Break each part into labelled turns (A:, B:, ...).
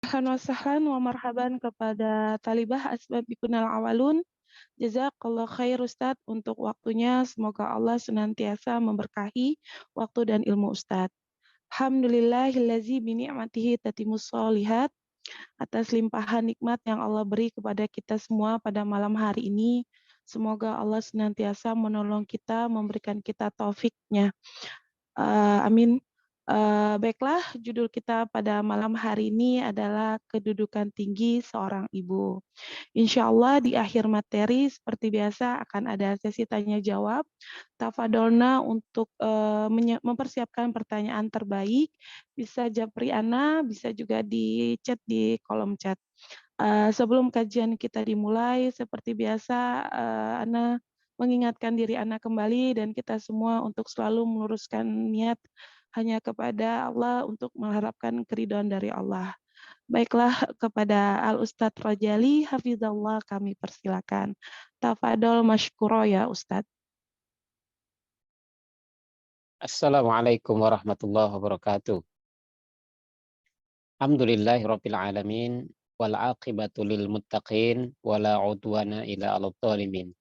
A: Ahlan wa sahlan wa marhaban kepada Talibah Asbabikunal Awalun. Jazakallah khair Ustadz untuk waktunya. Semoga Allah senantiasa memberkahi waktu dan ilmu Ustadz. Alhamdulillahillazi bini'matihi tatimus sholihat. Atas limpahan nikmat yang Allah beri kepada kita semua pada malam hari ini. Semoga Allah senantiasa menolong kita, memberikan kita taufiknya. Amin. Baiklah, judul kita pada malam hari ini adalah kedudukan tinggi seorang ibu. Insya Allah di akhir materi seperti biasa akan ada sesi tanya jawab. Tafadolna untuk mempersiapkan pertanyaan terbaik. Bisa japri Ana, bisa juga di chat di kolom chat. Sebelum kajian kita dimulai, seperti biasa Ana mengingatkan diri Ana kembali dan kita semua untuk selalu meluruskan niat hanya kepada Allah untuk mengharapkan keridhaan dari Allah. Baiklah, kepada Al-Ustadz Rajali, Hafizallah kami persilakan. Tafadol masykuro ya Ustadz.
B: Assalamualaikum warahmatullahi wabarakatuh. Alhamdulillahirabbil alamin wal aqibatu lil muttaqin wala udwana illa 'alal zalimin.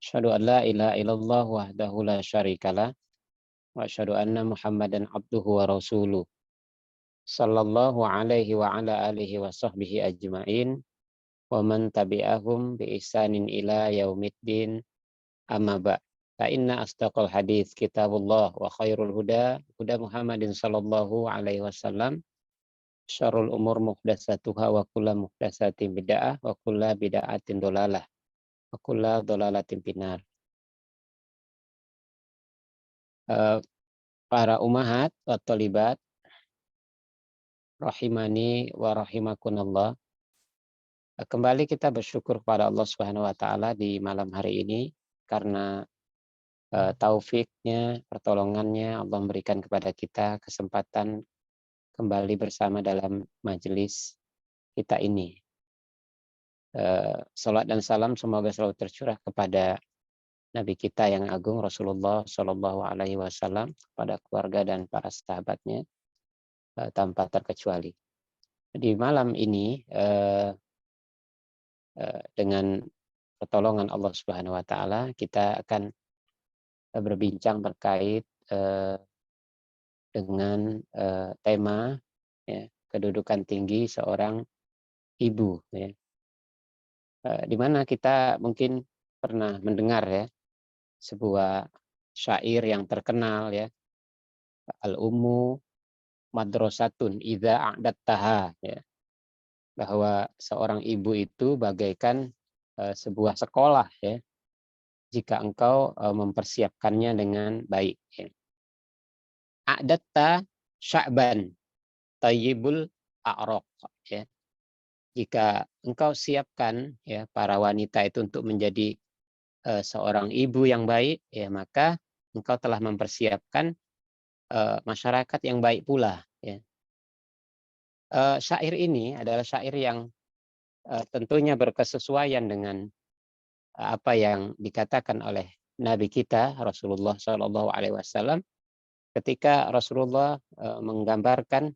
B: Asyhadu an la ilaha illallah wahdahu la syarikalah wa asyhadu anna Muhammadan abduhu wa rasuluh. Sallallahu alaihi wa ala alihi wa sahbihi ajmain wa man tabi'ahum bi ihsanin ila yaumiddin. Amma ba'. Fa inna asdaqal hadits kitabullah wa khairul huda huda Muhammadin sallallahu alaihi wasallam. Syarrul umur muhdatsatuha wa kullu muhdatsatin bid'ah wa kullu bid'atin dhalalah wa kullu dhalalatin finnar. Para ummahat wa thalibat rahimani wa rahimakumullah. Kembali kita bersyukur kepada Allah Subhanahu wa taala di malam hari ini karena taufiknya, pertolongannya Allah memberikan kepada kita kesempatan kembali bersama dalam majelis kita ini. Salat dan salam semoga selalu tercurah kepada Nabi kita yang agung Rasulullah Shallallahu Alaihi Wasallam, kepada keluarga dan para sahabatnya tanpa terkecuali. Di malam ini dengan pertolongan Allah Subhanahu Wa Taala kita akan berbincang terkait dengan tema ya, kedudukan tinggi seorang ibu. Ya. Di mana kita mungkin pernah mendengar ya sebuah syair yang terkenal ya, al-ummu madrasatun idza a'dattaha, ya, bahwa seorang ibu itu bagaikan sebuah sekolah ya jika engkau mempersiapkannya dengan baik ya. A'datta sya'ban tayyibul a'raq ya. Jika engkau siapkan ya para wanita itu untuk menjadi seorang ibu yang baik ya, maka engkau telah mempersiapkan masyarakat yang baik pula ya. Syair ini adalah syair yang tentunya berkesesuaian dengan apa yang dikatakan oleh Nabi kita Rasulullah Shallallahu Alaihi Wasallam ketika Rasulullah menggambarkan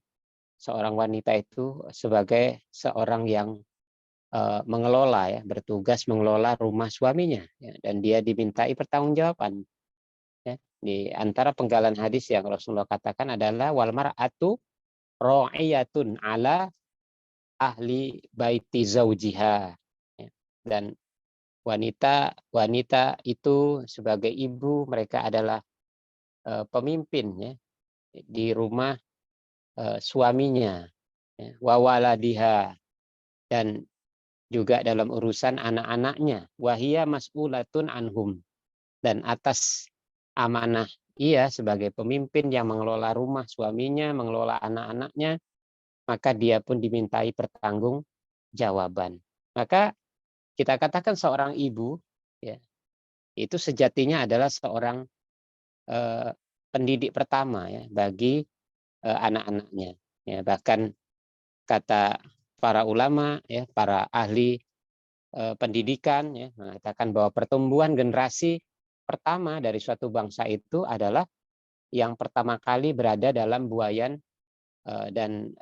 B: seorang wanita itu sebagai seorang yang mengelola ya, bertugas mengelola rumah suaminya ya, dan dia dimintai pertanggungjawaban ya. Di antara penggalan hadis yang Rasulullah katakan adalah wal mar'atu ra'iyatun ala ahli baiti zaujiha ya. Dan wanita itu sebagai ibu mereka adalah pemimpin ya di rumah suaminya ya, wa waladiha, dan juga dalam urusan anak-anaknya, wahia mas'ulatun anhum, dan atas amanah ia sebagai pemimpin yang mengelola rumah suaminya, mengelola anak-anaknya, maka dia pun dimintai pertanggungjawaban. Maka kita katakan seorang ibu ya, itu sejatinya adalah seorang pendidik pertama ya bagi anak-anaknya. Ya, bahkan kata para ulama ya, para ahli pendidikan ya, mengatakan bahwa pertumbuhan generasi pertama dari suatu bangsa itu adalah yang pertama kali berada dalam buayan dan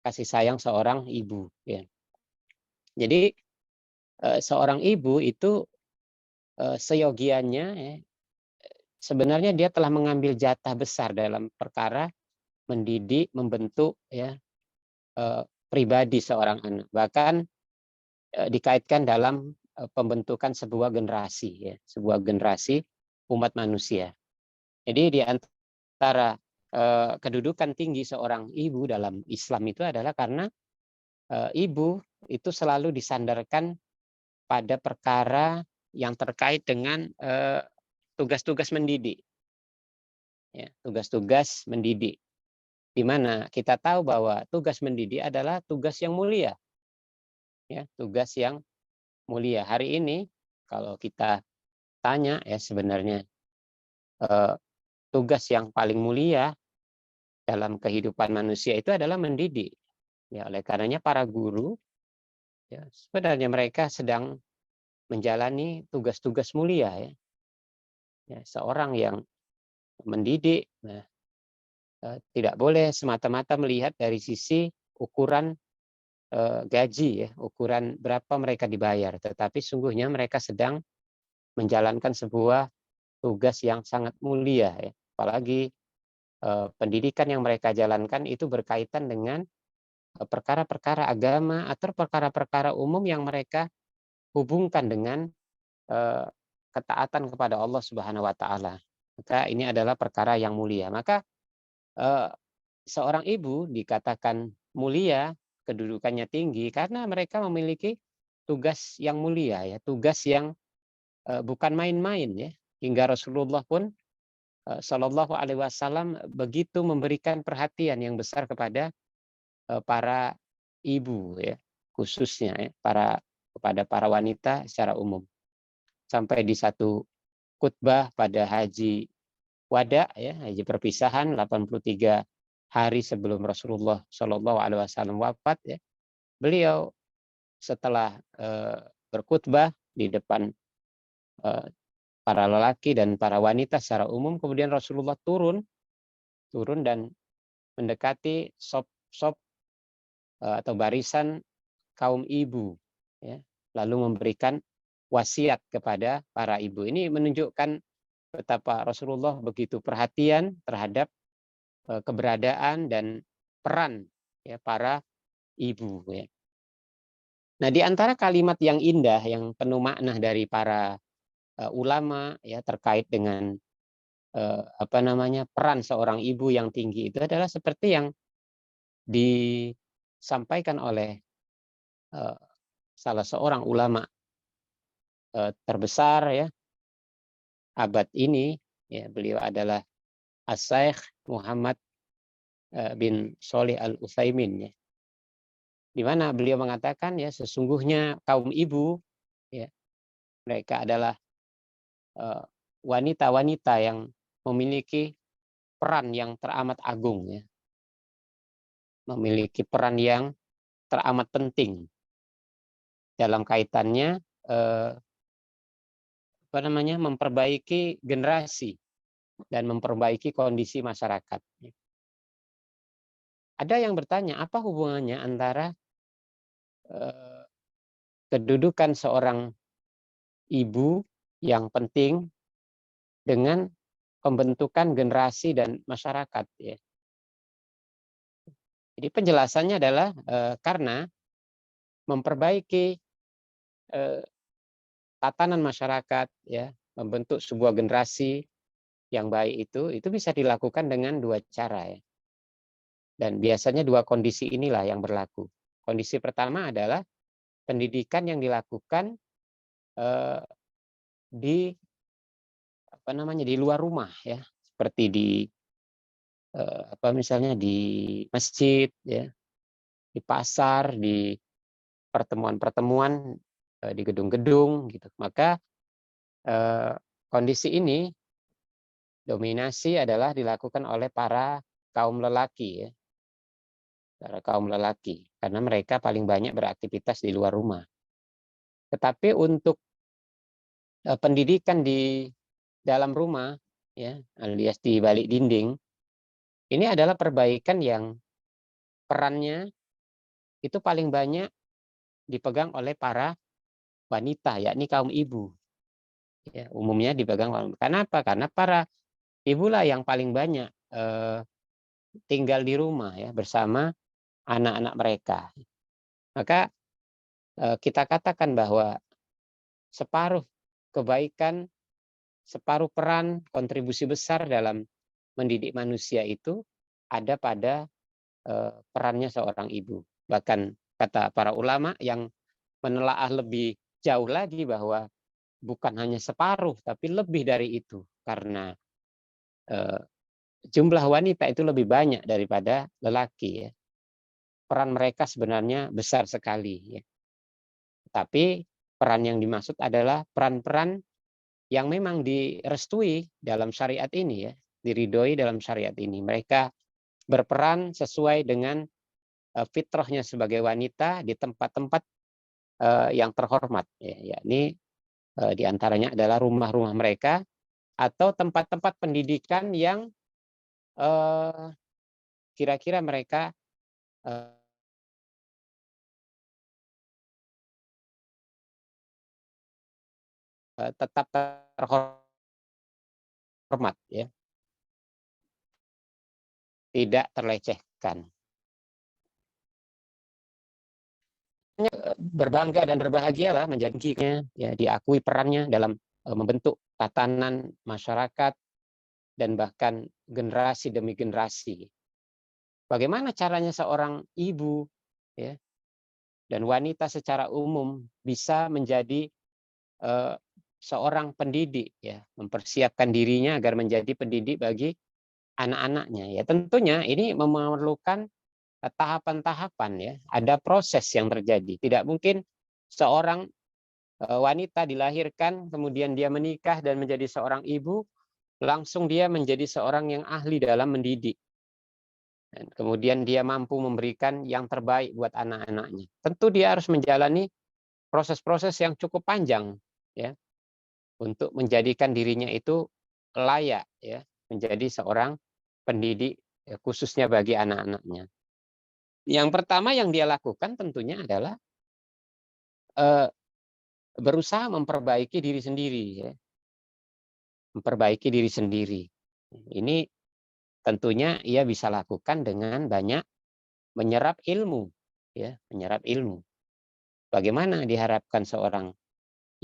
B: kasih sayang seorang ibu, ya. Jadi seorang ibu itu seyogianya, ya, sebenarnya dia telah mengambil jatah besar dalam perkara mendidik, membentuk, ya, pribadi seorang anak. Bahkan dikaitkan dalam pembentukan sebuah generasi, ya, sebuah generasi umat manusia. Jadi di antara kedudukan tinggi seorang ibu dalam Islam itu adalah karena ibu itu selalu disandarkan pada perkara yang terkait dengan tugas-tugas mendidik, ya, tugas-tugas mendidik. Di mana kita tahu bahwa tugas mendidik adalah tugas yang mulia, ya, tugas yang mulia. Hari ini kalau kita tanya, ya, sebenarnya eh, tugas yang paling mulia dalam kehidupan manusia itu adalah mendidik. Ya, oleh karenanya para guru, ya, sebenarnya mereka sedang menjalani tugas-tugas mulia, ya. Ya, seorang yang mendidik, nah, tidak boleh semata-mata melihat dari sisi ukuran gaji, ya, ukuran berapa mereka dibayar, tetapi sungguhnya mereka sedang menjalankan sebuah tugas yang sangat mulia, ya. Apalagi pendidikan yang mereka jalankan itu berkaitan dengan perkara-perkara agama atau perkara-perkara umum yang mereka hubungkan dengan eh, ketaatan kepada Allah Subhanahu wa taala. Maka ini adalah perkara yang mulia. Maka eh, seorang ibu dikatakan mulia, kedudukannya tinggi karena mereka memiliki tugas yang mulia, ya, tugas yang bukan main-main, ya. Hingga Rasulullah pun Shallallahu Alaihi Wasallam begitu memberikan perhatian yang besar kepada para ibu, ya, khususnya, ya, kepada para wanita secara umum. Sampai di satu khutbah pada haji wada, ya, haji perpisahan 83 hari sebelum Rasulullah Shallallahu Alaihi Wasallam wafat, ya, beliau setelah berkhutbah di depan para lelaki dan para wanita secara umum, kemudian Rasulullah turun dan mendekati sop-sop atau barisan kaum ibu, ya, lalu memberikan wasiat kepada para ibu. Ini menunjukkan betapa Rasulullah begitu perhatian terhadap keberadaan dan peran, ya, para ibu, ya. Nah, di antara kalimat yang indah yang penuh makna dari para ulama, ya, terkait dengan apa namanya, peran seorang ibu yang tinggi itu adalah seperti yang disampaikan oleh eh, salah seorang ulama terbesar, ya, abad ini, ya, beliau adalah As-Syaikh Muhammad bin Shalih Al-Utsaimin, ya, di mana beliau mengatakan, ya, sesungguhnya kaum ibu, ya, mereka adalah wanita-wanita yang memiliki peran yang teramat agung, ya, memiliki peran yang teramat penting dalam kaitannya apa namanya, memperbaiki generasi dan memperbaiki kondisi masyarakat. Ada yang bertanya, apa hubungannya antara kedudukan seorang ibu yang penting dengan pembentukan generasi dan masyarakat, ya. Jadi penjelasannya adalah karena memperbaiki tatanan masyarakat, ya, membentuk sebuah generasi yang baik itu bisa dilakukan dengan dua cara, ya. Dan biasanya dua kondisi inilah yang berlaku. Kondisi pertama adalah pendidikan yang dilakukan di apa namanya, di luar rumah, ya, seperti di apa misalnya di masjid, ya, di pasar, di pertemuan-pertemuan, di gedung-gedung, gitu. Maka kondisi ini dominasi adalah dilakukan oleh para kaum lelaki, ya, para kaum lelaki, karena mereka paling banyak beraktivitas di luar rumah. Tetapi untuk pendidikan di dalam rumah, ya, alias di balik dinding, ini adalah perbaikan yang perannya itu paling banyak dipegang oleh para wanita, yakni kaum ibu. Ya, umumnya dipegang oleh. Kenapa? Karena para ibulah yang paling banyak tinggal di rumah ya bersama anak-anak mereka. Maka kita katakan bahwa separuh kebaikan, separuh peran, kontribusi besar dalam mendidik manusia itu ada pada perannya seorang ibu. Bahkan kata para ulama yang menelaah lebih jauh lagi bahwa bukan hanya separuh, tapi lebih dari itu. Karena eh, jumlah wanita itu lebih banyak daripada lelaki. Ya. Peran mereka sebenarnya besar sekali. Ya. Tapi peran yang dimaksud adalah peran-peran yang memang direstui dalam syariat ini, ya, diridhoi dalam syariat ini. Mereka berperan sesuai dengan fitrahnya sebagai wanita di tempat-tempat yang terhormat, ya, yakni diantaranya adalah rumah-rumah mereka atau tempat-tempat pendidikan yang kira-kira mereka tetap terhormat, ya, tidak terlecehkan. Berbangga dan berbahagialah menjadinya, ya, diakui perannya dalam membentuk tatanan masyarakat dan bahkan generasi demi generasi. Bagaimana caranya seorang ibu, ya, dan wanita secara umum bisa menjadi uh, seorang pendidik, ya, mempersiapkan dirinya agar menjadi pendidik bagi anak-anaknya. Ya, tentunya ini memerlukan tahapan-tahapan, ya, ada proses yang terjadi. Tidak mungkin seorang wanita dilahirkan kemudian dia menikah dan menjadi seorang ibu langsung dia menjadi seorang yang ahli dalam mendidik. Dan kemudian dia mampu memberikan yang terbaik buat anak-anaknya. Tentu dia harus menjalani proses-proses yang cukup panjang, ya, untuk menjadikan dirinya itu layak, ya, menjadi seorang pendidik, ya, khususnya bagi anak-anaknya. Yang pertama yang dia lakukan tentunya adalah berusaha memperbaiki diri sendiri, ya, memperbaiki diri sendiri. Ini tentunya ia bisa lakukan dengan banyak menyerap ilmu, ya, menyerap ilmu. Bagaimana diharapkan seorang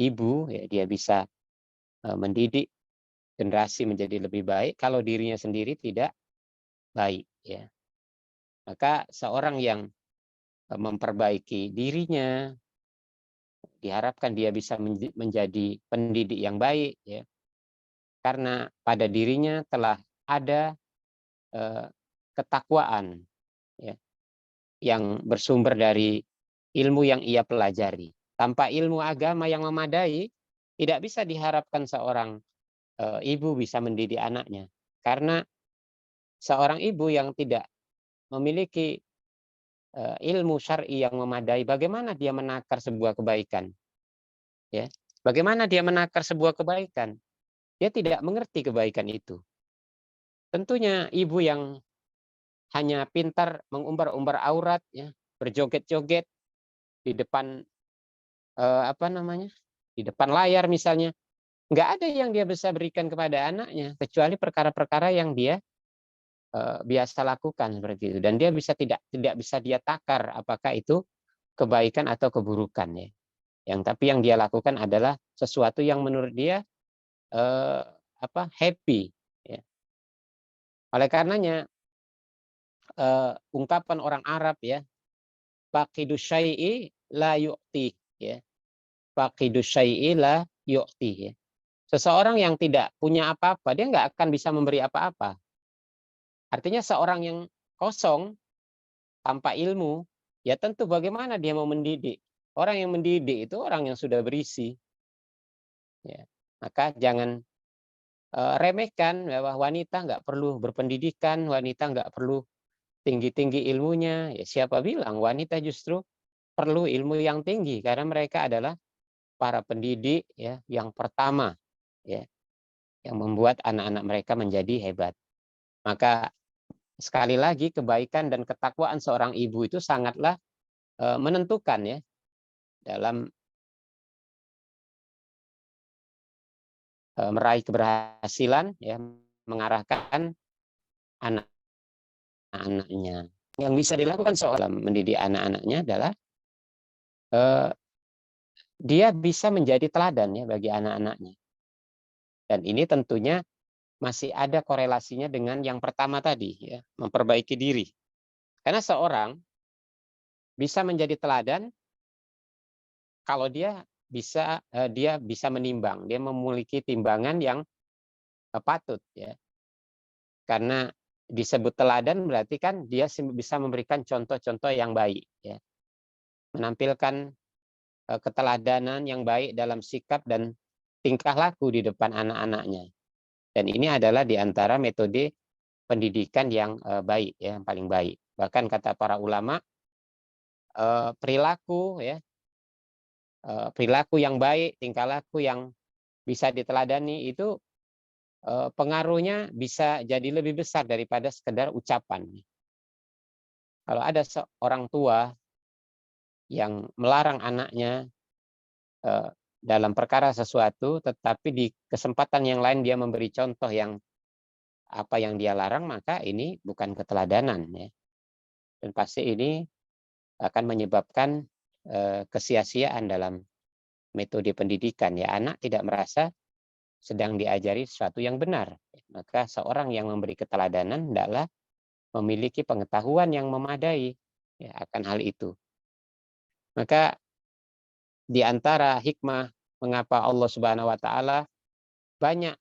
B: ibu, ya, dia bisa mendidik generasi menjadi lebih baik kalau dirinya sendiri tidak baik, ya. Maka seorang yang memperbaiki dirinya diharapkan dia bisa menjadi pendidik yang baik, ya. Karena pada dirinya telah ada ketakwaan, ya, yang bersumber dari ilmu yang ia pelajari. Tanpa ilmu agama yang memadai, tidak bisa diharapkan seorang ibu bisa mendidik anaknya. Karena seorang ibu yang tidak memiliki ilmu syar'i yang memadai, bagaimana dia menakar sebuah kebaikan? Ya, bagaimana dia menakar sebuah kebaikan? Dia tidak mengerti kebaikan itu. Tentunya ibu yang hanya pintar mengumbar-umbar aurat, ya, berjoget-joget di depan apa namanya, di depan layar misalnya, nggak ada yang dia bisa berikan kepada anaknya kecuali perkara-perkara yang dia biasa lakukan seperti itu, dan dia tidak bisa dia takar apakah itu kebaikan atau keburukan, ya. Tapi yang dia lakukan adalah sesuatu yang menurut dia happy, ya. Oleh karenanya ungkapan orang Arab, ya, faqidu syai'i la yu'ti, ya. Faqidu syai'i la yu'ti, ya. Seseorang yang tidak punya apa-apa, dia nggak akan bisa memberi apa-apa. Artinya seorang yang kosong tanpa ilmu, ya tentu bagaimana dia mau mendidik. Orang yang mendidik itu orang yang sudah berisi. Ya. Maka jangan remehkan bahwa wanita nggak perlu berpendidikan, wanita nggak perlu tinggi-tinggi ilmunya. Ya, siapa bilang wanita justru perlu ilmu yang tinggi karena mereka adalah para pendidik, ya, yang pertama, ya, yang membuat anak-anak mereka menjadi hebat. Maka sekali lagi kebaikan dan ketakwaan seorang ibu itu sangatlah menentukan ya dalam meraih keberhasilan ya, mengarahkan anak-anaknya. Yang bisa dilakukan seorang mendidik anak-anaknya adalah eh, dia bisa menjadi teladan ya bagi anak-anaknya. Dan ini tentunya masih ada korelasinya dengan yang pertama tadi ya, memperbaiki diri. Karena seorang bisa menjadi teladan kalau dia bisa menimbang, dia memiliki timbangan yang patut ya. Karena disebut teladan berarti kan dia bisa memberikan contoh-contoh yang baik ya. Menampilkan keteladanan yang baik dalam sikap dan tingkah laku di depan anak-anaknya. Dan ini adalah di antara metode pendidikan yang baik ya, yang paling baik. Bahkan kata para ulama, perilaku ya, perilaku yang baik, tingkah laku yang bisa diteladani itu pengaruhnya bisa jadi lebih besar daripada sekedar ucapan. Kalau ada seorang tua yang melarang anaknya dalam perkara sesuatu, tetapi di kesempatan yang lain dia memberi contoh yang apa yang dia larang, maka ini bukan keteladanan ya. Dan pasti ini akan menyebabkan kesia-siaan dalam metode pendidikan ya. Anak tidak merasa sedang diajari sesuatu yang benar. Maka seorang yang memberi keteladanan hendaklah memiliki pengetahuan yang memadai ya, akan hal itu. Maka di antara hikmah mengapa Allah Subhanahu wa taala banyak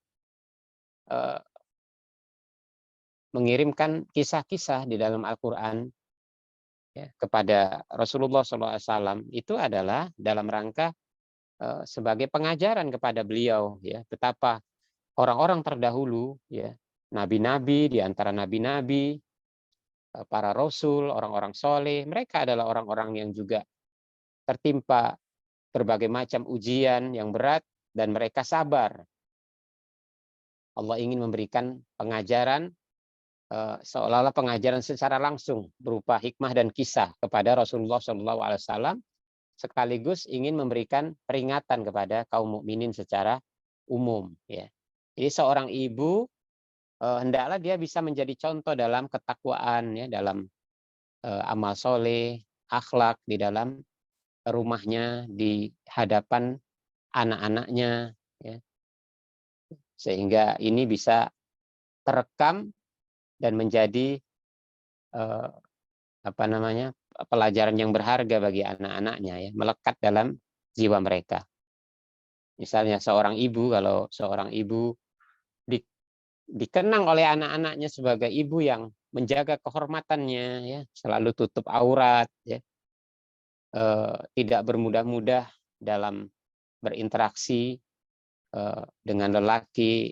B: mengirimkan kisah-kisah di dalam Al-Qur'an ya, kepada Rasulullah SAW itu adalah dalam rangka sebagai pengajaran kepada beliau ya, betapa orang-orang terdahulu ya, nabi-nabi, di antara nabi-nabi, para rasul, orang-orang soleh, mereka adalah orang-orang yang juga tertimpa berbagai macam ujian yang berat dan mereka sabar. Allah ingin memberikan pengajaran seolah-olah pengajaran secara langsung berupa hikmah dan kisah kepada Rasulullah SAW, sekaligus ingin memberikan peringatan kepada kaum mukminin secara umum ya. Jadi seorang ibu hendaklah dia bisa menjadi contoh dalam ketakwaan ya, dalam amal soleh, akhlak di dalam rumahnya, di hadapan anak-anaknya ya. Sehingga ini bisa terekam dan menjadi eh, apa namanya, pelajaran yang berharga bagi anak-anaknya ya, melekat dalam jiwa mereka. Misalnya seorang ibu, kalau seorang ibu di, dikenang oleh anak-anaknya sebagai ibu yang menjaga kehormatannya ya, selalu tutup aurat ya, tidak bermudah-mudah dalam berinteraksi dengan lelaki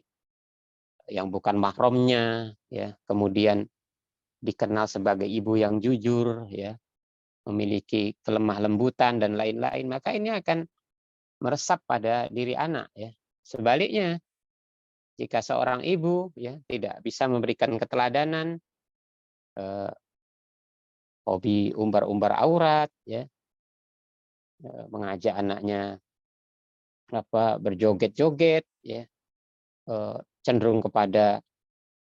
B: yang bukan mahramnya ya, kemudian dikenal sebagai ibu yang jujur ya, memiliki kelemah lembutan dan lain-lain, maka ini akan meresap pada diri anak ya. Sebaliknya, jika seorang ibu ya tidak bisa memberikan keteladanan, eh, hobi umbar-umbar aurat ya, mengajak anaknya berjoget-joget ya, cenderung kepada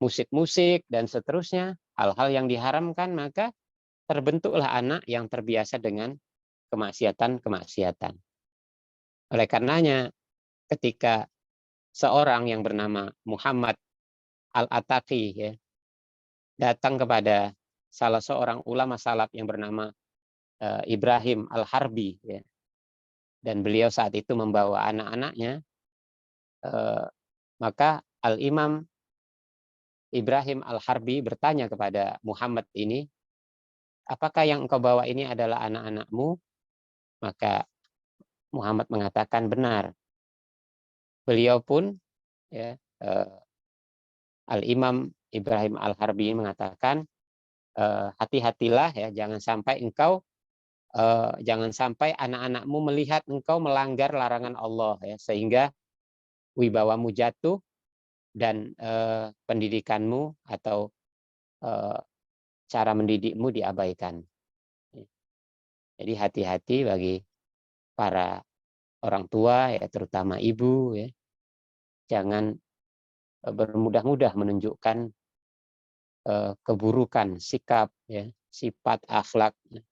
B: musik-musik dan seterusnya, hal-hal yang diharamkan, maka terbentuklah anak yang terbiasa dengan kemaksiatan-kemaksiatan. Oleh karenanya, ketika seorang yang bernama Muhammad Al-Ataqi ya, datang kepada salah seorang ulama salaf yang bernama Ibrahim Al-Harbi ya, dan beliau saat itu membawa anak-anaknya, maka Al-Imam Ibrahim Al-Harbi bertanya kepada Muhammad ini, apakah yang engkau bawa ini adalah anak-anakmu? Maka Muhammad mengatakan benar. Beliau pun ya, Al-Imam Ibrahim Al-Harbi mengatakan, hati-hatilah ya, jangan sampai anak-anakmu melihat engkau melanggar larangan Allah ya, sehingga wibawamu jatuh dan pendidikanmu atau cara mendidikmu diabaikan. Jadi hati-hati bagi para orang tua ya, terutama ibu ya, jangan bermudah-mudah menunjukkan keburukan sikap ya, sifat akhlak ya,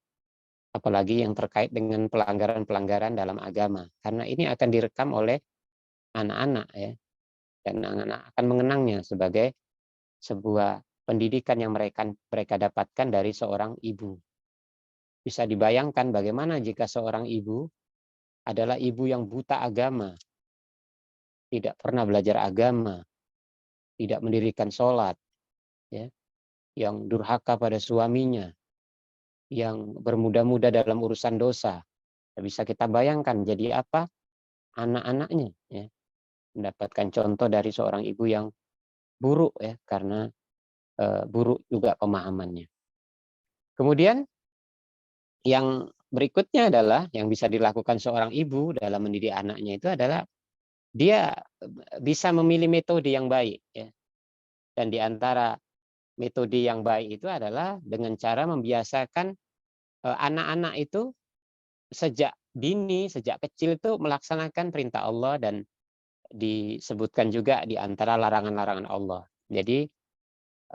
B: apalagi yang terkait dengan pelanggaran-pelanggaran dalam agama. Karena ini akan direkam oleh anak-anak ya, dan anak-anak akan mengenangnya sebagai sebuah pendidikan yang mereka mereka dapatkan dari seorang ibu. Bisa dibayangkan bagaimana jika seorang ibu adalah ibu yang buta agama, tidak pernah belajar agama, tidak mendirikan sholat, ya, yang durhaka pada suaminya, yang bermudah-mudah dalam urusan dosa. Bisa kita bayangkan jadi apa anak-anaknya, ya, mendapatkan contoh dari seorang ibu yang buruk ya, karena buruk juga pemahamannya. Kemudian yang berikutnya adalah yang bisa dilakukan seorang ibu dalam mendidik anaknya itu adalah dia bisa memilih metode yang baik ya. Dan di antara metode yang baik itu adalah dengan cara membiasakan anak-anak itu sejak dini, sejak kecil itu melaksanakan perintah Allah dan disebutkan juga di antara larangan-larangan Allah. Jadi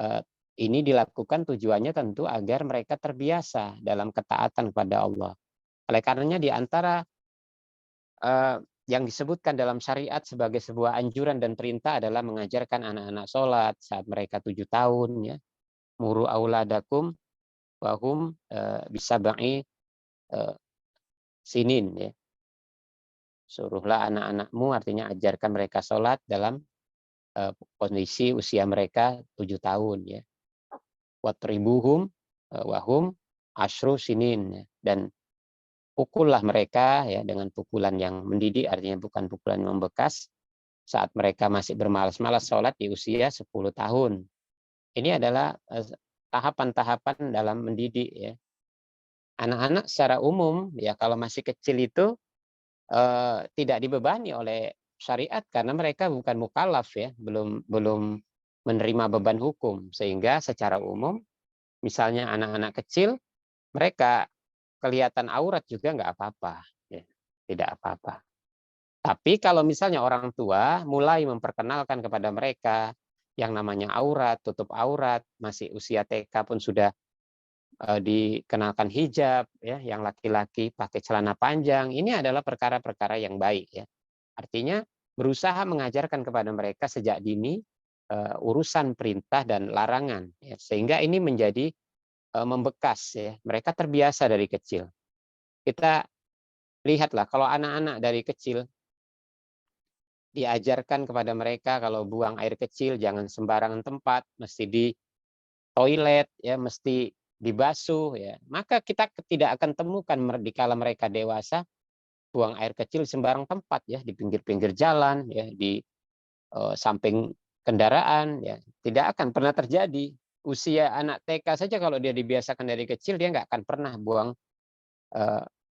B: eh, ini dilakukan tujuannya tentu agar mereka terbiasa dalam ketaatan kepada Allah. Oleh karenanya di antara yang disebutkan dalam syariat sebagai sebuah anjuran dan perintah adalah mengajarkan anak-anak sholat saat mereka 7 tahun ya. Muru auladakum wahum bisa ba'i sinin ya. Suruhlah anak-anakmu, artinya ajarkan mereka sholat dalam kondisi usia mereka 7 tahun ya. Watribuhum wahum asyru sinin ya. Dan pukullah mereka ya dengan pukulan yang mendidik, artinya bukan pukulan yang membekas saat mereka masih bermalas-malas sholat di usia 10 tahun. Ini adalah tahapan-tahapan dalam mendidik ya. Anak-anak secara umum ya kalau masih kecil itu tidak dibebani oleh syariat karena mereka bukan mukallaf ya, belum belum menerima beban hukum, sehingga secara umum misalnya anak-anak kecil mereka kelihatan aurat juga nggak apa-apa ya, tidak apa-apa. Tapi kalau misalnya orang tua mulai memperkenalkan kepada mereka yang namanya aurat, tutup aurat, masih usia TK pun sudah dikenalkan hijab ya, yang laki-laki pakai celana panjang, ini adalah perkara-perkara yang baik ya. Artinya berusaha mengajarkan kepada mereka sejak dini urusan perintah dan larangan ya, sehingga ini menjadi membekas ya. Mereka terbiasa dari kecil. Kita lihatlah kalau anak-anak dari kecil diajarkan kepada mereka kalau buang air kecil jangan sembarangan tempat, mesti di toilet ya, mesti dibasuh ya. Maka kita tidak akan temukan dikala mereka dewasa buang air kecil sembarang tempat ya, di pinggir-pinggir jalan ya, di samping kendaraan ya. Tidak akan pernah terjadi. Usia anak TK saja kalau dia dibiasakan dari kecil dia nggak akan pernah buang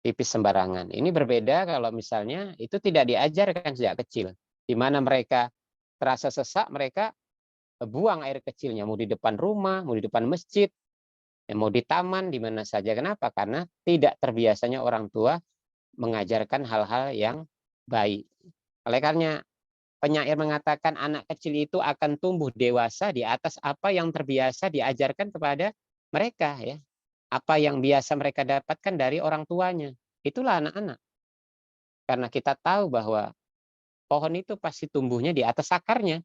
B: pipis sembarangan. Ini berbeda kalau misalnya itu tidak diajarkan sejak kecil, di mana mereka terasa sesak mereka buang air kecilnya mau di depan rumah, mau di depan masjid, ya mau di taman, di mana saja. Kenapa? Karena tidak terbiasanya orang tua mengajarkan hal-hal yang baik. Oleh karena penyair mengatakan anak kecil itu akan tumbuh dewasa di atas apa yang terbiasa diajarkan kepada mereka ya. Apa yang biasa mereka dapatkan dari orang tuanya. Itulah anak-anak. Karena kita tahu bahwa pohon itu pasti tumbuhnya di atas akarnya.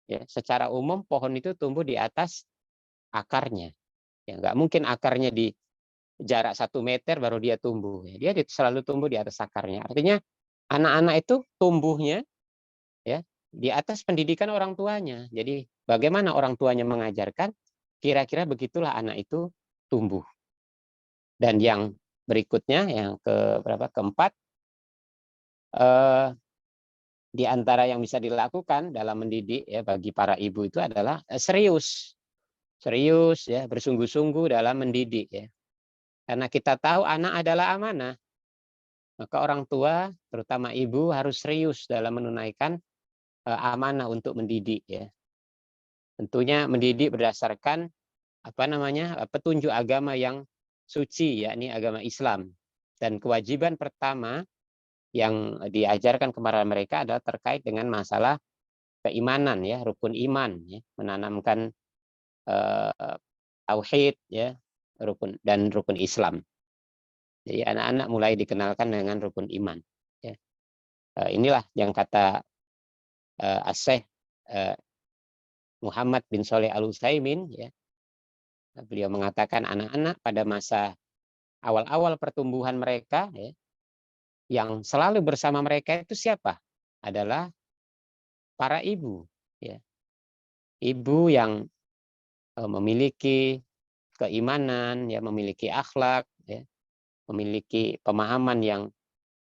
B: Ya, secara umum pohon itu tumbuh di atas akarnya. Ya, nggak mungkin akarnya di jarak 1 meter baru dia tumbuh. Dia selalu tumbuh di atas akarnya. Artinya anak-anak itu tumbuhnya ya di atas pendidikan orang tuanya. Jadi bagaimana orang tuanya mengajarkan, kira-kira begitulah anak itu tumbuh. Dan yang berikutnya, yang ke berapa? Keempat, eh, di antara yang bisa dilakukan dalam mendidik ya bagi para ibu itu adalah serius, serius ya, bersungguh-sungguh dalam mendidik ya. Karena kita tahu anak adalah amanah, maka orang tua, terutama ibu harus serius dalam menunaikan amanah untuk mendidik ya. Tentunya mendidik berdasarkan apa namanya petunjuk agama yang suci, yakni agama Islam. Dan kewajiban pertama yang diajarkan kepada mereka adalah terkait dengan masalah keimanan, ya, rukun iman, ya, menanamkan tauhid, ya, rukun Islam. Jadi anak-anak mulai dikenalkan dengan rukun iman. Ya. Inilah yang kata As-Syaikh Muhammad bin Shalih Al-Utsaimin, ya. Beliau mengatakan anak-anak pada masa awal-awal pertumbuhan mereka, ya, yang selalu bersama mereka itu siapa? Adalah para ibu, ya. Ibu yang memiliki keimanan, ya, memiliki akhlak, ya, memiliki pemahaman yang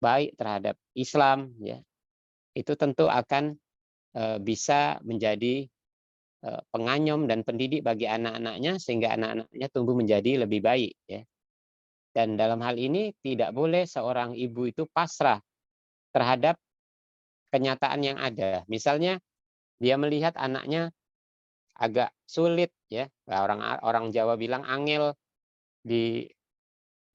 B: baik terhadap Islam, ya. Itu tentu akan bisa menjadi penganyom dan pendidik bagi anak-anaknya sehingga anak-anaknya tumbuh menjadi lebih baik, ya. Dan dalam hal ini tidak boleh seorang ibu itu pasrah terhadap kenyataan yang ada. Misalnya dia melihat anaknya agak sulit, ya. Orang orang Jawa bilang angel di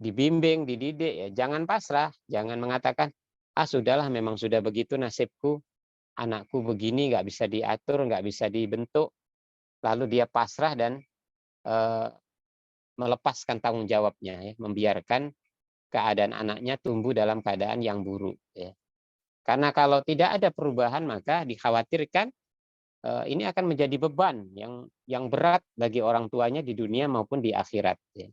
B: dibimbing, dididik, ya. Jangan pasrah, jangan mengatakan, ah sudahlah memang sudah begitu nasibku, anakku begini, nggak bisa diatur, nggak bisa dibentuk. Lalu dia pasrah dan eh, melepaskan tanggung jawabnya, ya, membiarkan keadaan anaknya tumbuh dalam keadaan yang buruk, ya. Karena kalau tidak ada perubahan maka dikhawatirkan ini akan menjadi beban yang berat bagi orang tuanya di dunia maupun di akhirat, ya.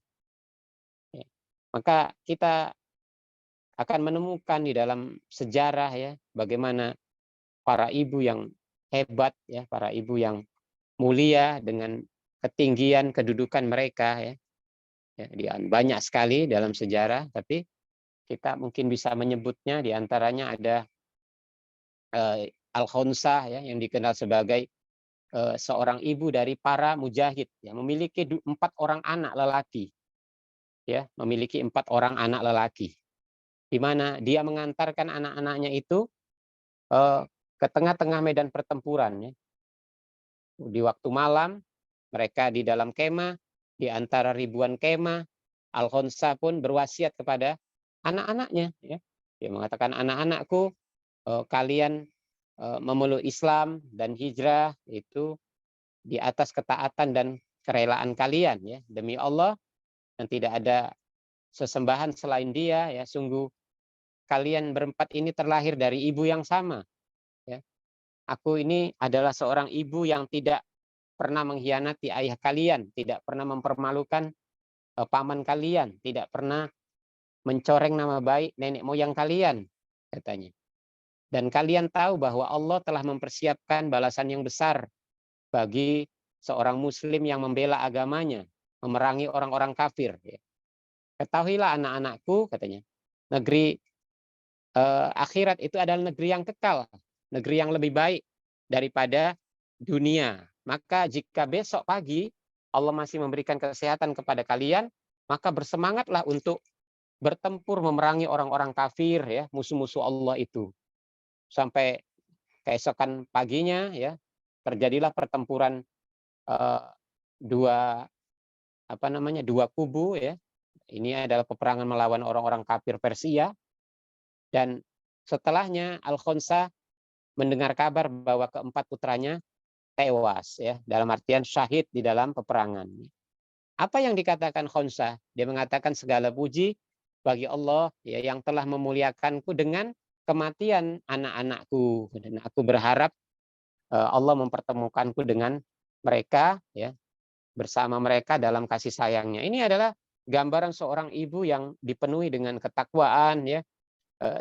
B: Ya. Maka kita akan menemukan di dalam sejarah, ya, bagaimana para ibu yang hebat, ya, para ibu yang mulia dengan ketinggian kedudukan mereka, ya. Ya, banyak sekali dalam sejarah, tapi kita mungkin bisa menyebutnya di antaranya ada Al-Khonsah, ya, yang dikenal sebagai seorang ibu dari para mujahid, ya, memiliki 4 orang anak lelaki, ya, memiliki 4 orang anak lelaki, di mana dia mengantarkan anak-anaknya itu ke tengah-tengah medan pertempuran, ya. Di waktu malam mereka di dalam kemah, di antara ribuan kemah, Al-Khonsah pun berwasiat kepada anak-anaknya, ya. Dia mengatakan, anak-anakku, kalian memeluk Islam dan hijrah itu di atas ketaatan dan kerelaan kalian, ya, demi Allah, dan tidak ada sesembahan selain Dia, ya. Sungguh kalian berempat ini terlahir dari ibu yang sama, ya. Aku ini adalah seorang ibu yang tidak pernah mengkhianati ayah kalian, tidak pernah mempermalukan paman kalian, tidak pernah mencoreng nama baik nenek moyang kalian, katanya. Dan kalian tahu bahwa Allah telah mempersiapkan balasan yang besar bagi seorang muslim yang membela agamanya, memerangi orang-orang kafir, ya. Ketahuilah anak-anakku, katanya, negeri akhirat itu adalah negeri yang kekal, negeri yang lebih baik daripada dunia. Maka jika besok pagi Allah masih memberikan kesehatan kepada kalian, maka bersemangatlah untuk bertempur memerangi orang-orang kafir, ya, musuh-musuh Allah itu. Sampai keesokan paginya, ya, terjadilah pertempuran eh, dua dua kubu, ya. Ini adalah peperangan melawan orang-orang kafir Persia, dan setelahnya Al-Khonsah mendengar kabar bahwa keempat putranya tewas, ya, dalam artian syahid di dalam peperangan. Apa yang dikatakan Khonsah? Dia mengatakan segala puji bagi Allah, ya, yang telah memuliakanku dengan kematian anak-anakku, dan aku berharap Allah mempertemukanku dengan mereka, ya, bersama mereka dalam kasih sayangnya. Ini adalah gambaran seorang ibu yang dipenuhi dengan ketakwaan, ya,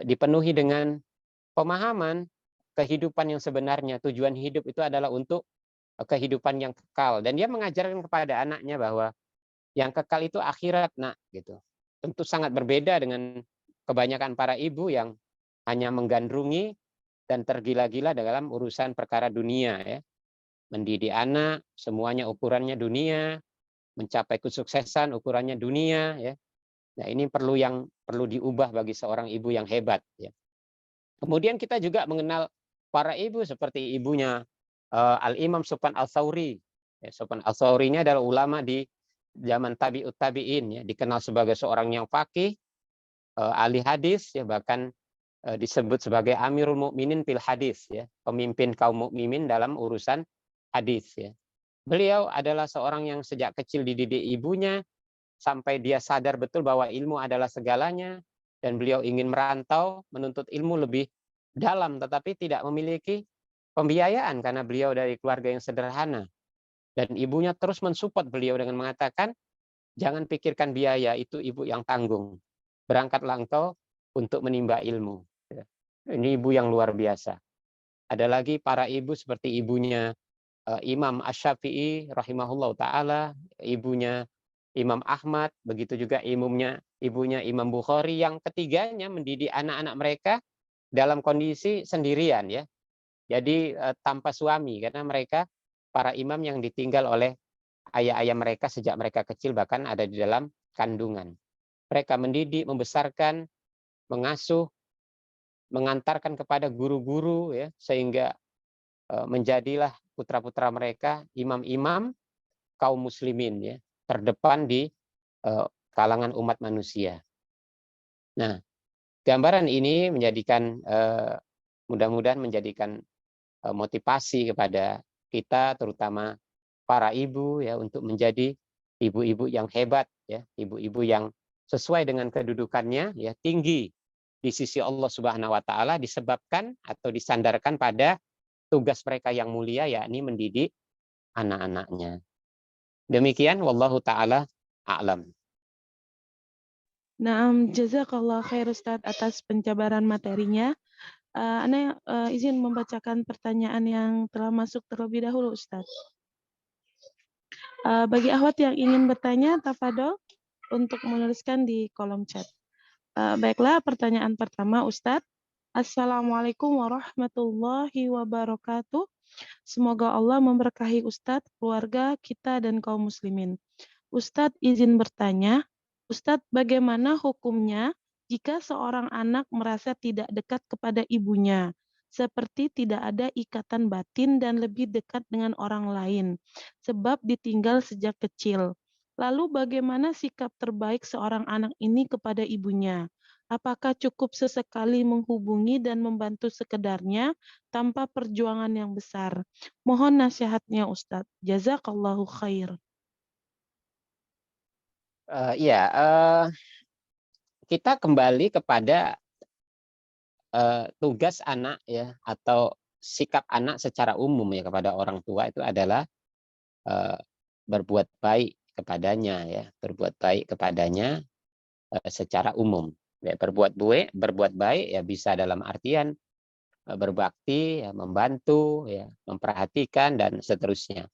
B: dipenuhi dengan pemahaman kehidupan yang sebenarnya. Tujuan hidup itu adalah untuk kehidupan yang kekal, dan dia mengajarkan kepada anaknya bahwa yang kekal itu akhirat, nak, gitu. Tentu sangat berbeda dengan kebanyakan para ibu yang hanya menggandrungi dan tergila-gila dalam urusan perkara dunia, ya. Mendidik anak semuanya ukurannya dunia, mencapai kesuksesan ukurannya dunia, ya. Nah, ini perlu diubah bagi seorang ibu yang hebat, ya. Kemudian kita juga mengenal para ibu seperti ibunya Al-Imam Sufyan Al-Tsauri. Ya, Sufyan Al-Tsauri ini adalah ulama di zaman tabi'ut tabi'in ya, dikenal sebagai seorang yang faqih, ahli hadis ya, bahkan disebut sebagai Amirul Mukminin fil hadis ya, pemimpin kaum mukminin dalam urusan hadis ya. Beliau adalah seorang yang sejak kecil dididik ibunya sampai dia sadar betul bahwa ilmu adalah segalanya, dan beliau ingin merantau menuntut ilmu lebih dalam, tetapi tidak memiliki pembiayaan karena beliau dari keluarga yang sederhana. Dan ibunya terus mensupport beliau dengan mengatakan, jangan pikirkan biaya, itu ibu yang tanggung. Berangkatlah engkau untuk menimba ilmu. Ini ibu yang luar biasa. Ada lagi para ibu seperti ibunya Imam Asy-Syafi'i rahimahullah taala, ibunya Imam Ahmad, begitu juga ibunya Imam Bukhari, yang ketiganya mendidik anak-anak mereka dalam kondisi sendirian ya. Jadi tanpa suami, karena mereka para imam yang ditinggal oleh ayah-ayah mereka sejak mereka kecil, bahkan ada di dalam kandungan. Mereka mendidik, membesarkan, mengasuh, mengantarkan kepada guru-guru ya, sehingga menjadilah putra-putra mereka imam-imam kaum muslimin ya, terdepan di kalangan umat manusia. Nah, gambaran ini menjadikan mudah-mudahan menjadikan motivasi kepada kita, terutama para ibu ya, untuk menjadi ibu-ibu yang hebat ya, ibu-ibu yang sesuai dengan kedudukannya ya, tinggi di sisi Allah Subhanahu wa taala, disebabkan atau disandarkan pada tugas mereka yang mulia, yakni mendidik anak-anaknya. Demikian wallahu taala a'lam.
A: Naam, jazakallah khair Ustaz atas penjabaran materinya. Ana izin membacakan pertanyaan yang telah masuk terlebih dahulu Ustaz. Bagi akhwat yang ingin bertanya, tafadhol untuk menuliskan di kolom chat. Baiklah, pertanyaan pertama Ustadz. Assalamualaikum warahmatullahi wabarakatuh. Semoga Allah memberkahi Ustadz, keluarga kita, dan kaum muslimin. Ustadz izin bertanya, Ustadz bagaimana hukumnya jika seorang anak merasa tidak dekat kepada ibunya, seperti tidak ada ikatan batin dan lebih dekat dengan orang lain, sebab ditinggal sejak kecil. Lalu bagaimana sikap terbaik seorang anak ini kepada ibunya? Apakah cukup sesekali menghubungi dan membantu sekedarnya tanpa perjuangan yang besar? Mohon nasihatnya Ustadz. Jazakallahu khair.
B: Iya, kita kembali kepada tugas anak ya, atau sikap anak secara umum ya kepada orang tua itu adalah eh, berbuat baik kepadanya ya, berbuat baik kepadanya secara umum. Ya, berbuat baik ya bisa dalam artian berbakti, ya, membantu, ya, memperhatikan dan seterusnya.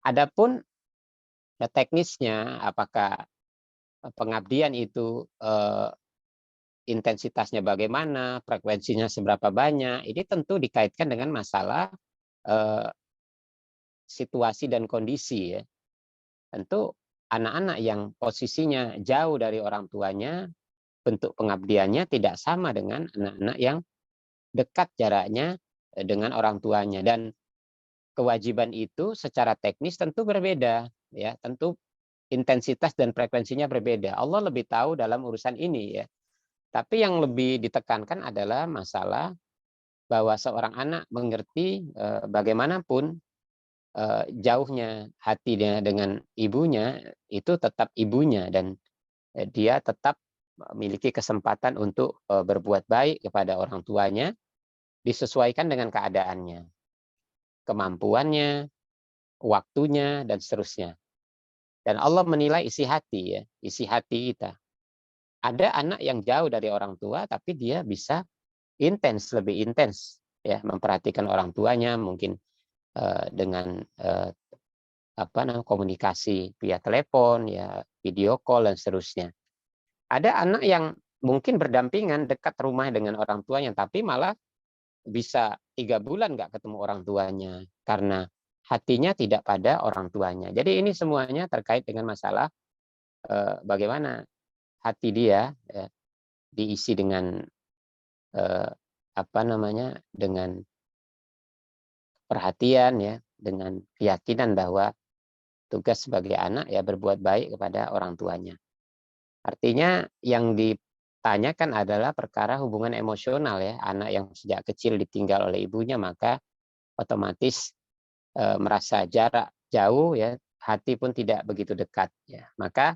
B: Adapun ya, teknisnya, apakah pengabdian itu intensitasnya bagaimana, frekuensinya seberapa banyak, ini tentu dikaitkan dengan masalah eh, situasi dan kondisi ya. Tentu anak-anak yang posisinya jauh dari orang tuanya, bentuk pengabdiannya tidak sama dengan anak-anak yang dekat jaraknya dengan orang tuanya, dan kewajiban itu secara teknis tentu berbeda ya, tentu intensitas dan frekuensinya berbeda. Allah lebih tahu dalam urusan ini ya. Tapi yang lebih ditekankan adalah masalah bahwa seorang anak mengerti bagaimanapun jauhnya hatinya dengan ibunya, itu tetap ibunya, dan dia tetap memiliki kesempatan untuk berbuat baik kepada orang tuanya disesuaikan dengan keadaannya, kemampuannya, waktunya, dan seterusnya. Dan Allah menilai isi hati ya, isi hati kita. Ada anak yang jauh dari orang tua tapi dia bisa lebih intens ya memperhatikan orang tuanya, mungkin dengan komunikasi via telepon ya, video call dan seterusnya. Ada anak yang mungkin berdampingan dekat rumah dengan orang tuanya, tapi malah bisa 3 bulan nggak ketemu orang tuanya karena hatinya tidak pada orang tuanya. Jadi ini semuanya terkait dengan masalah bagaimana hati dia ya, diisi dengan eh, dengan perhatian ya, dengan keyakinan bahwa tugas sebagai anak ya berbuat baik kepada orang tuanya. Artinya yang ditanyakan adalah perkara hubungan emosional ya. Anak yang sejak kecil ditinggal oleh ibunya maka otomatis merasa jarak jauh ya, hati pun tidak begitu dekat ya. Maka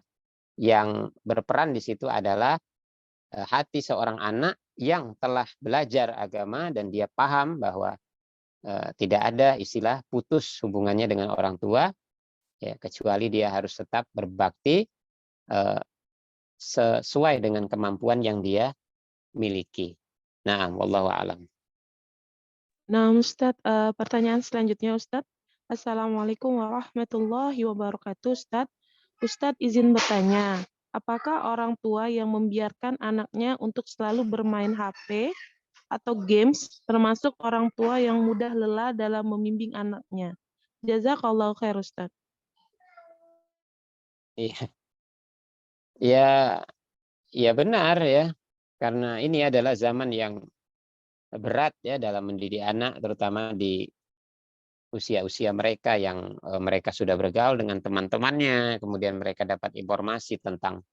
B: yang berperan di situ adalah hati seorang anak yang telah belajar agama dan dia paham bahwa tidak ada istilah putus hubungannya dengan orang tua ya, kecuali dia harus tetap berbakti eh, sesuai dengan kemampuan yang dia miliki. Nah, wallahu alam.
A: Nah, Ustadz, pertanyaan selanjutnya Ustadz. Assalamualaikum warahmatullahi wabarakatuh Ustadz. Ustadz izin bertanya, apakah orang tua yang membiarkan anaknya untuk selalu bermain HP atau games termasuk orang tua yang mudah lelah dalam membimbing anaknya? Jazakallahu khair Ustadz.
B: Iya, ya, ya benar ya. Karena ini adalah zaman yang berat ya dalam mendidik anak, terutama di usia-usia mereka yang mereka sudah bergaul dengan teman-temannya, kemudian mereka dapat informasi tentang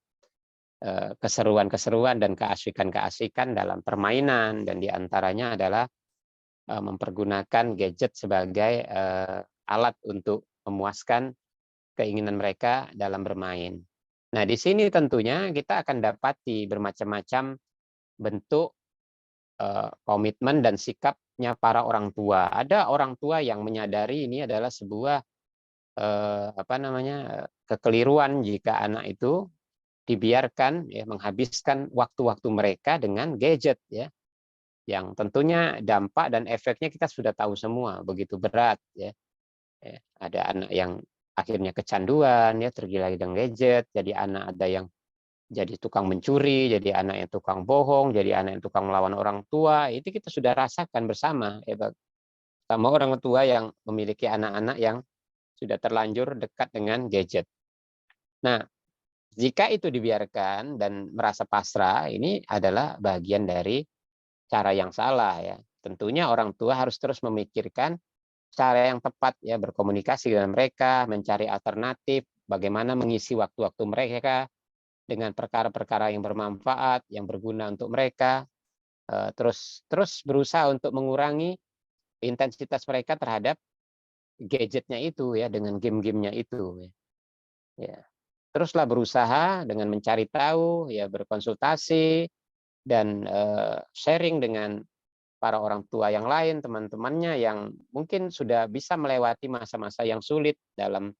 B: keseruan-keseruan dan keasikan-keasikan dalam permainan, dan diantaranya adalah mempergunakan gadget sebagai alat untuk memuaskan keinginan mereka dalam bermain. Nah, di sini tentunya kita akan dapati bermacam-macam bentuk komitmen dan sikapnya para orang tua. Ada orang tua yang menyadari ini adalah sebuah kekeliruan jika anak itu dibiarkan ya menghabiskan waktu-waktu mereka dengan gadget ya, yang tentunya dampak dan efeknya kita sudah tahu semua begitu berat ya. Ada anak yang akhirnya kecanduan ya, tergila-gila dengan gadget, jadi anak ada yang jadi tukang mencuri, jadi anak yang tukang bohong, jadi anak yang tukang melawan orang tua. Itu kita sudah rasakan bersama ya, sama orang tua yang memiliki anak-anak yang sudah terlanjur dekat dengan gadget. Nah, jika itu dibiarkan dan merasa pasrah, ini adalah bagian dari cara yang salah ya. Tentunya orang tua harus terus memikirkan cara yang tepat ya, berkomunikasi dengan mereka, mencari alternatif, bagaimana mengisi waktu-waktu mereka dengan perkara-perkara yang bermanfaat, yang berguna untuk mereka, terus berusaha untuk mengurangi intensitas mereka terhadap gadgetnya itu ya, dengan game-gamenya itu ya. Teruslah berusaha dengan mencari tahu ya, berkonsultasi dan sharing dengan para orang tua yang lain, teman-temannya yang mungkin sudah bisa melewati masa-masa yang sulit dalam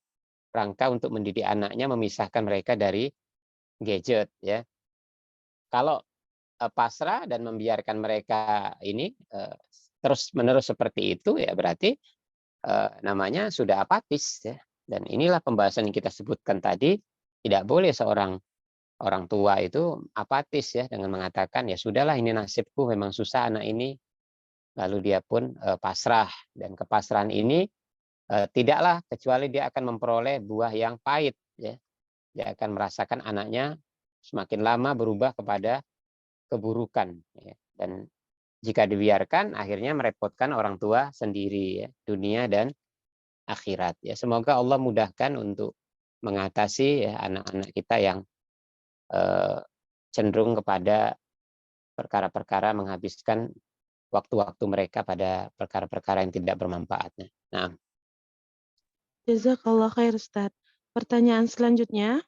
B: rangka untuk mendidik anaknya, memisahkan mereka dari gadget ya. Kalau pasrah dan membiarkan mereka ini terus-menerus seperti itu ya, berarti namanya sudah apatis ya. Dan inilah pembahasan yang kita sebutkan tadi, tidak boleh seorang orang tua itu apatis ya dengan mengatakan ya sudahlah ini nasibku, memang susah anak ini, lalu dia pun pasrah, dan kepasrahan ini tidaklah kecuali dia akan memperoleh buah yang pahit ya. Dia akan merasakan anaknya semakin lama berubah kepada keburukan ya. Dan jika dibiarkan akhirnya merepotkan orang tua sendiri ya, dunia dan akhirat ya. Semoga Allah mudahkan untuk mengatasi ya anak-anak kita yang eh, cenderung kepada perkara-perkara menghabiskan waktu-waktu mereka pada perkara-perkara yang tidak bermanfaat. Nah,
A: Jazakallah khair Ustadz. Pertanyaan selanjutnya,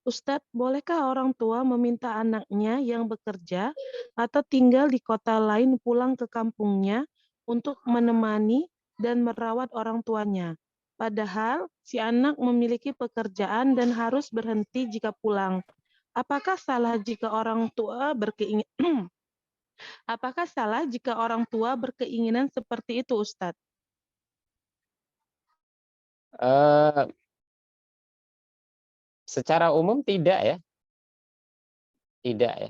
A: Ustadz, bolehkah orang tua meminta anaknya yang bekerja atau tinggal di kota lain pulang ke kampungnya untuk menemani dan merawat orang tuanya? Padahal si anak memiliki pekerjaan dan harus berhenti jika pulang. Apakah salah jika orang tua Apakah salah jika orang tua berkeinginan seperti itu, Ustadz?
B: eh, secara umum tidak ya, tidak ya.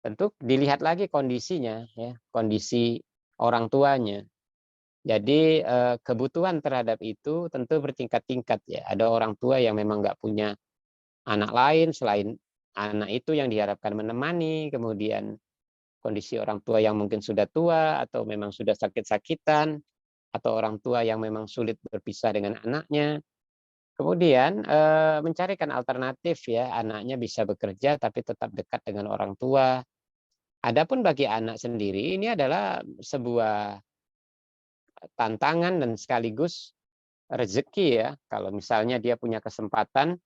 B: Tentu dilihat lagi kondisinya ya, kondisi orang tuanya. Jadi kebutuhan terhadap itu tentu bertingkat-tingkat ya. Ada orang tua yang memang nggak punya anak lain selain anak itu yang diharapkan menemani, kemudian kondisi orang tua yang mungkin sudah tua atau memang sudah sakit-sakitan, atau orang tua yang memang sulit berpisah dengan anaknya. Kemudian mencarikan alternatif ya, anaknya bisa bekerja tapi tetap dekat dengan orang tua. Adapun bagi anak sendiri ini adalah sebuah tantangan dan sekaligus rezeki ya. Kalau misalnya dia punya kesempatan,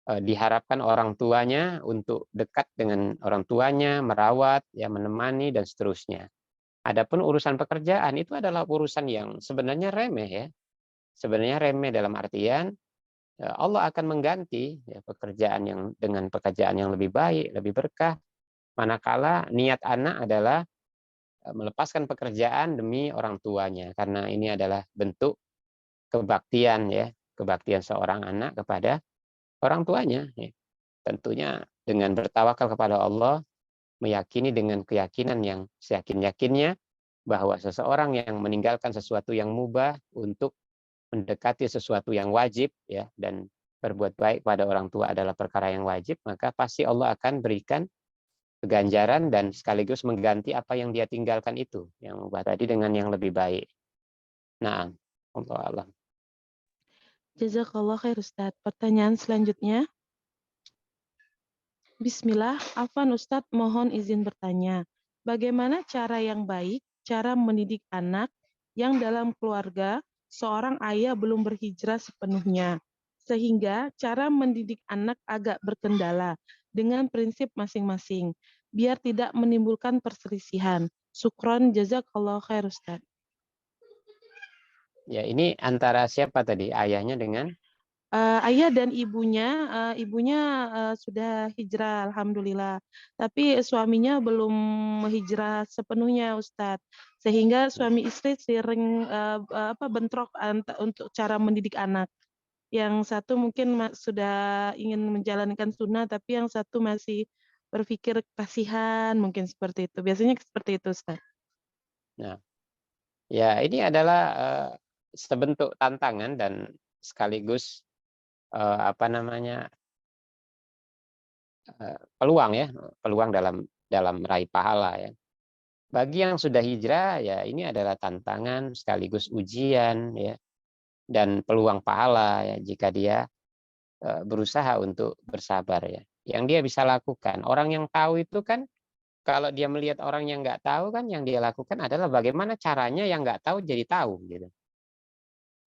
B: diharapkan orang tuanya untuk dekat dengan orang tuanya, merawat, ya menemani dan seterusnya. Adapun urusan pekerjaan itu adalah urusan yang sebenarnya remeh ya. Sebenarnya remeh dalam artian Allah akan mengganti ya, pekerjaan yang dengan pekerjaan yang lebih baik, lebih berkah. Manakala niat anak adalah melepaskan pekerjaan demi orang tuanya, karena ini adalah bentuk kebaktian ya, kebaktian seorang anak kepada orang tuanya. Ya. Tentunya dengan bertawakal kepada Allah, meyakini dengan keyakinan yang seyakin-yakinnya bahwa seseorang yang meninggalkan sesuatu yang mubah untuk mendekati sesuatu yang wajib ya, dan berbuat baik pada orang tua adalah perkara yang wajib, maka pasti Allah akan berikan ganjaran dan sekaligus mengganti apa yang dia tinggalkan itu, yang mubah tadi dengan yang lebih baik. Nah, Allah alam.
A: Jazakallah khair Ustaz. Pertanyaan selanjutnya. Bismillah, Afwan Ustadz mohon izin bertanya. Bagaimana cara yang baik, cara mendidik anak yang dalam keluarga seorang ayah belum berhijrah sepenuhnya, sehingga cara mendidik anak agak berkendala dengan prinsip masing-masing, biar tidak menimbulkan perselisihan. Syukron jazakallah khair Ustadz.
B: Ya, ini antara siapa tadi? Ayahnya dengan
A: Ayah dan ibunya sudah hijrah alhamdulillah, tapi suaminya belum hijrah sepenuhnya Ustadz. Sehingga suami istri sering, bentrok untuk cara mendidik anak. Yang satu mungkin sudah ingin menjalankan sunnah, tapi yang satu masih berpikir kasihan, mungkin seperti itu. Biasanya seperti itu Ustadz.
B: nah, ya ini adalah sebentuk tantangan dan sekaligus apa namanya? Peluang ya, peluang dalam dalam meraih pahala ya. Bagi yang sudah hijrah ya ini adalah tantangan sekaligus ujian ya, dan peluang pahala ya jika dia berusaha untuk bersabar ya. Yang dia bisa lakukan. Orang yang tahu itu kan kalau dia melihat orang yang nggak tahu kan yang dia lakukan adalah bagaimana caranya yang nggak tahu jadi tahu gitu.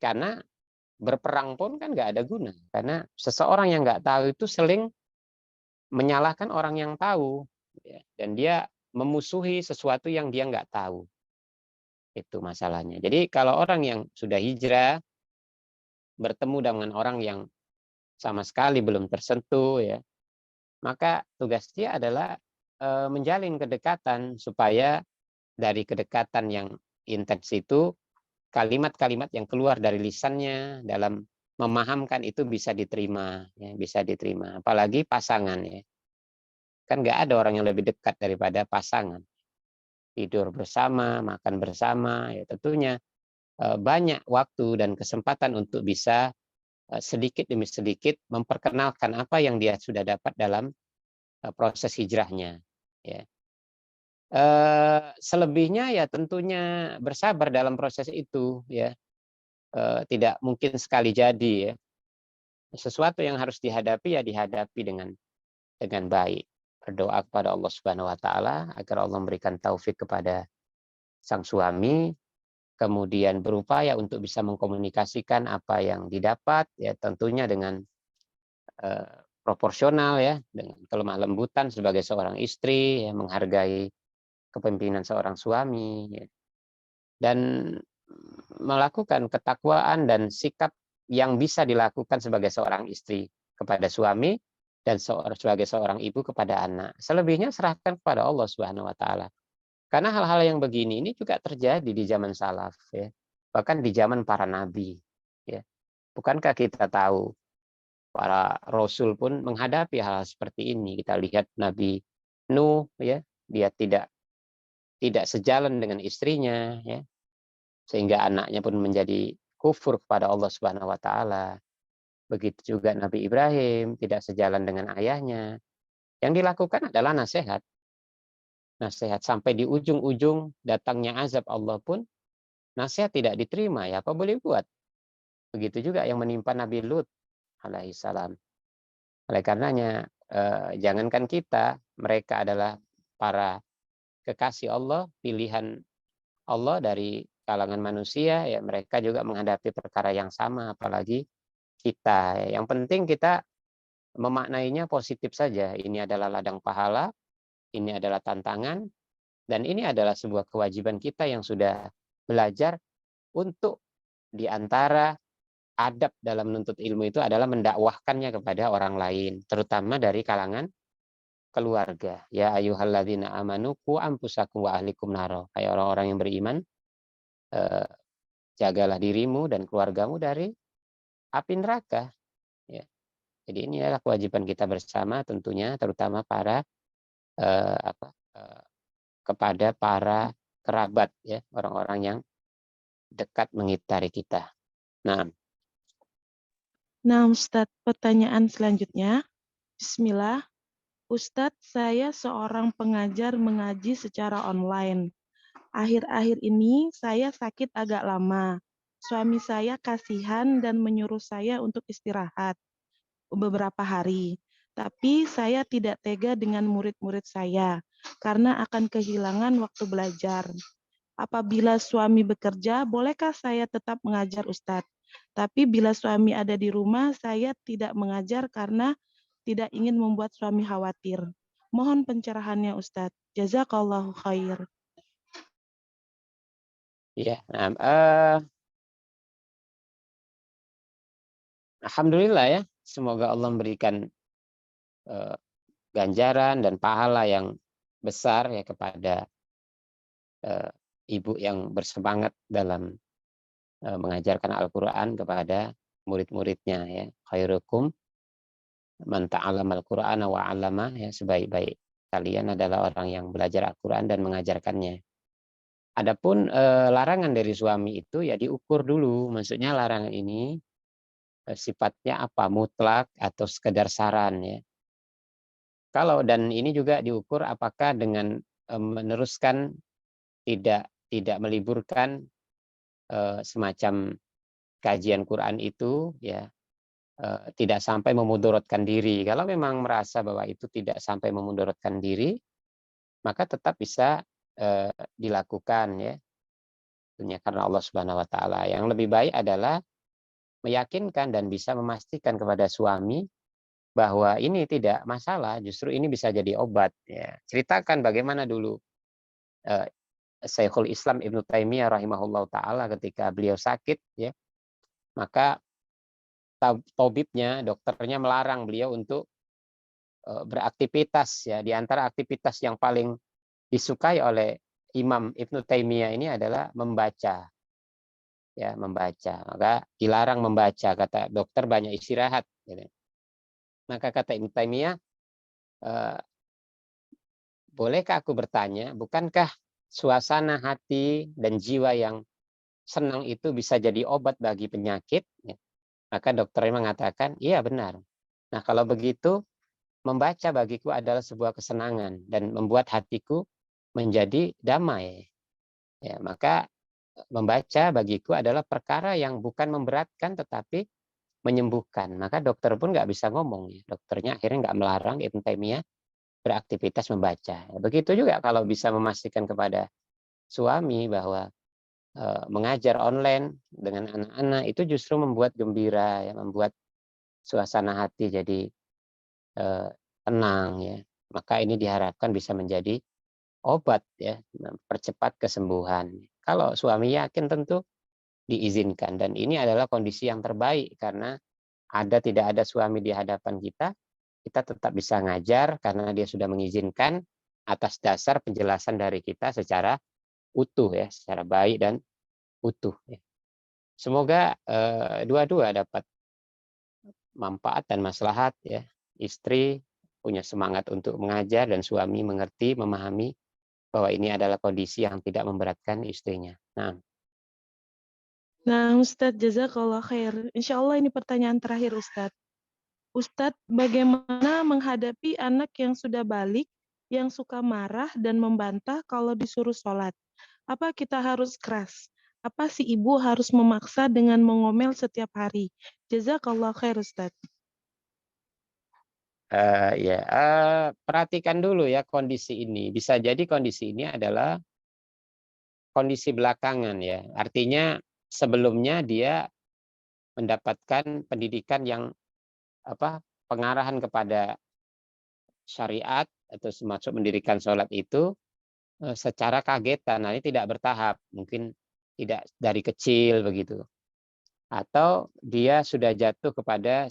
B: Karena berperang pun kan nggak ada guna. Karena seseorang yang nggak tahu itu seling menyalahkan orang yang tahu ya, dan dia memusuhi sesuatu yang dia nggak tahu. Itu masalahnya. Jadi kalau orang yang sudah hijrah bertemu dengan orang yang sama sekali belum tersentuh ya, maka tugas dia adalah menjalin kedekatan supaya dari kedekatan yang intens itu kalimat-kalimat yang keluar dari lisannya dalam memahamkan itu bisa diterima ya, bisa diterima. Apalagi pasangan ya. Kan nggak ada orang yang lebih dekat daripada pasangan. Tidur bersama, makan bersama, ya tentunya banyak waktu dan kesempatan untuk bisa sedikit demi sedikit memperkenalkan apa yang dia sudah dapat dalam proses hijrahnya. Ya. Selebihnya ya tentunya bersabar dalam proses itu ya. Tidak mungkin sekali jadi ya. Sesuatu yang harus dihadapi ya dihadapi dengan baik. Berdoa kepada Allah Subhanahu wa taala agar Allah memberikan taufik kepada sang suami, kemudian berupaya untuk bisa mengkomunikasikan apa yang didapat ya tentunya dengan proporsional ya, dengan kelemah lembutan sebagai seorang istri ya, menghargai kepemimpinan seorang suami ya, dan melakukan ketakwaan dan sikap yang bisa dilakukan sebagai seorang istri kepada suami dan sebagai seorang ibu kepada anak. Selebihnya serahkan kepada Allah Subhanahu wa taala. Karena hal-hal yang begini ini juga terjadi di zaman salaf ya. Bahkan di zaman para nabi ya. Bukankah kita tahu para rasul pun menghadapi hal seperti ini. Kita lihat Nabi Nuh ya, dia tidak sejalan dengan istrinya ya, sehingga anaknya pun menjadi kufur kepada Allah Subhanahu wa taala. Begitu juga Nabi Ibrahim tidak sejalan dengan ayahnya. Yang dilakukan adalah nasihat. Nasihat sampai di ujung-ujung datangnya azab Allah pun nasihat tidak diterima ya apa boleh buat. Begitu juga yang menimpa Nabi Lut. alaihi salam. Oleh karenanya, jangankan kita, mereka adalah para kekasih Allah, pilihan Allah dari kalangan manusia, ya mereka juga menghadapi perkara yang sama, apalagi kita. Yang penting kita memaknainya positif saja. Ini adalah ladang pahala, ini adalah tantangan, dan ini adalah sebuah kewajiban kita yang sudah belajar untuk di antara adab dalam menuntut ilmu itu adalah mendakwahkannya kepada orang lain, terutama dari kalangan keluarga. Ya ayyuhalladzina amanu qu anfusakum wa ahlikum naro. Kayak orang-orang yang beriman, eh, jagalah dirimu dan keluargamu dari api neraka. Ya. Jadi ini adalah kewajiban kita bersama tentunya, terutama para eh, apa, eh, kepada para kerabat, ya orang-orang yang dekat mengitari kita. Nah,
A: Nah, Ustadz, pertanyaan selanjutnya. Bismillah. Ustadz, saya seorang pengajar mengaji secara online. Akhir-akhir ini saya sakit agak lama. Suami saya kasihan dan menyuruh saya untuk istirahat beberapa hari. Tapi saya tidak tega dengan murid-murid saya karena akan kehilangan waktu belajar. Apabila suami bekerja, bolehkah saya tetap mengajar Ustadz? Tapi bila suami ada di rumah, saya tidak mengajar karena tidak ingin membuat suami khawatir. Mohon pencerahannya Ustadz. Jazakallahu khair.
B: ya, alhamdulillah ya. Semoga Allah memberikan eh, ganjaran dan pahala yang besar ya kepada eh, ibu yang bersemangat dalam mengajarkan Al-Quran kepada murid-muridnya ya. Khairukum man ta'allama al-Qur'ana wa 'allama, ya sebaik-baik kalian adalah orang yang belajar Al-Quran dan mengajarkannya. Adapun larangan dari suami itu ya diukur dulu, maksudnya larangan ini sifatnya apa, mutlak atau sekedar saran ya. Kalau dan ini juga diukur apakah dengan meneruskan tidak meliburkan semacam kajian Quran itu ya tidak sampai memudaratkan diri. Kalau memang merasa bahwa itu tidak sampai memudaratkan diri, maka tetap bisa dilakukan ya. Tentunya karena Allah Subhanahu wa taala. Yang lebih baik adalah meyakinkan dan bisa memastikan kepada suami bahwa ini tidak masalah, justru ini bisa jadi obat ya. Ceritakan bagaimana dulu eh, Syekhul Islam Ibnu Taimiyah rahimahullah taala ketika beliau sakit ya, maka tabibnya, dokternya melarang beliau untuk beraktivitas ya. Di antara aktivitas yang paling disukai oleh Imam Ibnu Taimiyah ini adalah membaca ya, membaca. Maka dilarang membaca, kata dokter, banyak istirahat gitu. Maka kata Ibnu Taimiyah, eh, bolehkah aku bertanya, bukankah suasana hati dan jiwa yang senang itu bisa jadi obat bagi penyakit? Ya. Maka dokternya mengatakan, iya benar. Nah kalau begitu, membaca bagiku adalah sebuah kesenangan dan membuat hatiku menjadi damai. Ya, maka membaca bagiku adalah perkara yang bukan memberatkan tetapi menyembuhkan. Maka dokter pun nggak bisa ngomong. Ya. Dokternya akhirnya nggak melarang Ibnu Taimiyah beraktivitas membaca. Begitu juga kalau bisa memastikan kepada suami bahwa mengajar online dengan anak-anak itu justru membuat gembira, ya, membuat suasana hati jadi tenang ya. Maka ini diharapkan bisa menjadi obat ya, mempercepat kesembuhan. Kalau suami yakin tentu diizinkan dan ini adalah kondisi yang terbaik karena tidak ada suami di hadapan kita, kita tetap bisa ngajar karena dia sudah mengizinkan atas dasar penjelasan dari kita secara utuh ya, secara baik dan utuh ya. Semoga dua-dua dapat manfaat dan maslahat ya. Istri punya semangat untuk mengajar dan suami mengerti, memahami bahwa ini adalah kondisi yang tidak memberatkan istrinya. Nah,
A: Nah, Ustadz, jazakallah khair. Insya Allah ini pertanyaan terakhir, Ustadz. Ustadz, bagaimana menghadapi anak yang sudah balik, yang suka marah dan membantah kalau disuruh sholat? Apa kita harus keras? Apa si ibu harus memaksa dengan mengomel setiap hari? Jazakallah khair Ustaz.
B: Ya, perhatikan dulu ya kondisi ini. Bisa jadi kondisi ini adalah kondisi belakangan ya. Artinya sebelumnya dia mendapatkan pendidikan yang pengarahan kepada syariat atau termasuk mendirikan sholat itu secara kagetan. Nah, ini tidak bertahap, mungkin tidak dari kecil begitu. Atau dia sudah jatuh kepada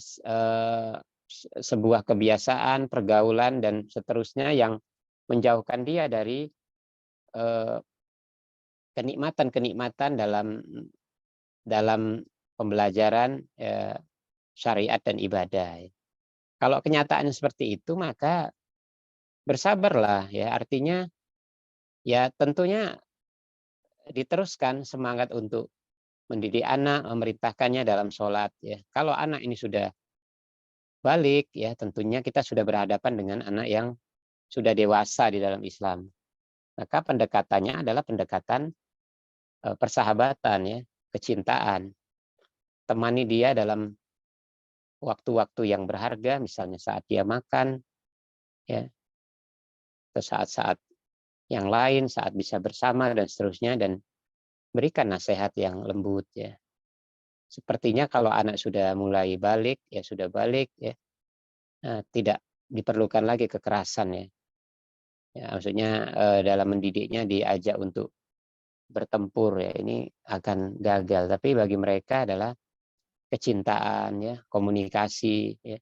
B: sebuah kebiasaan, pergaulan dan seterusnya yang menjauhkan dia dari eh, kenikmatan-kenikmatan dalam dalam pembelajaran syariat dan ibadah. Kalau kenyataannya seperti itu, maka bersabarlah ya. Artinya ya tentunya diteruskan semangat untuk mendidik anak, memerintahkannya dalam sholat ya. Kalau anak ini sudah balik ya, tentunya kita sudah berhadapan dengan anak yang sudah dewasa di dalam Islam. Maka pendekatannya adalah pendekatan persahabatan ya, kecintaan. Temani dia dalam waktu-waktu yang berharga, misalnya saat dia makan ya, atau saat-saat yang lain, saat bisa bersama dan seterusnya, dan berikan nasihat yang lembut ya. Sepertinya kalau anak sudah mulai balik ya sudah balik ya, tidak diperlukan lagi kekerasan ya. Ya, maksudnya dalam mendidiknya diajak untuk bertempur ya, ini akan gagal. Tapi bagi mereka adalah kecintaan ya, komunikasi ya,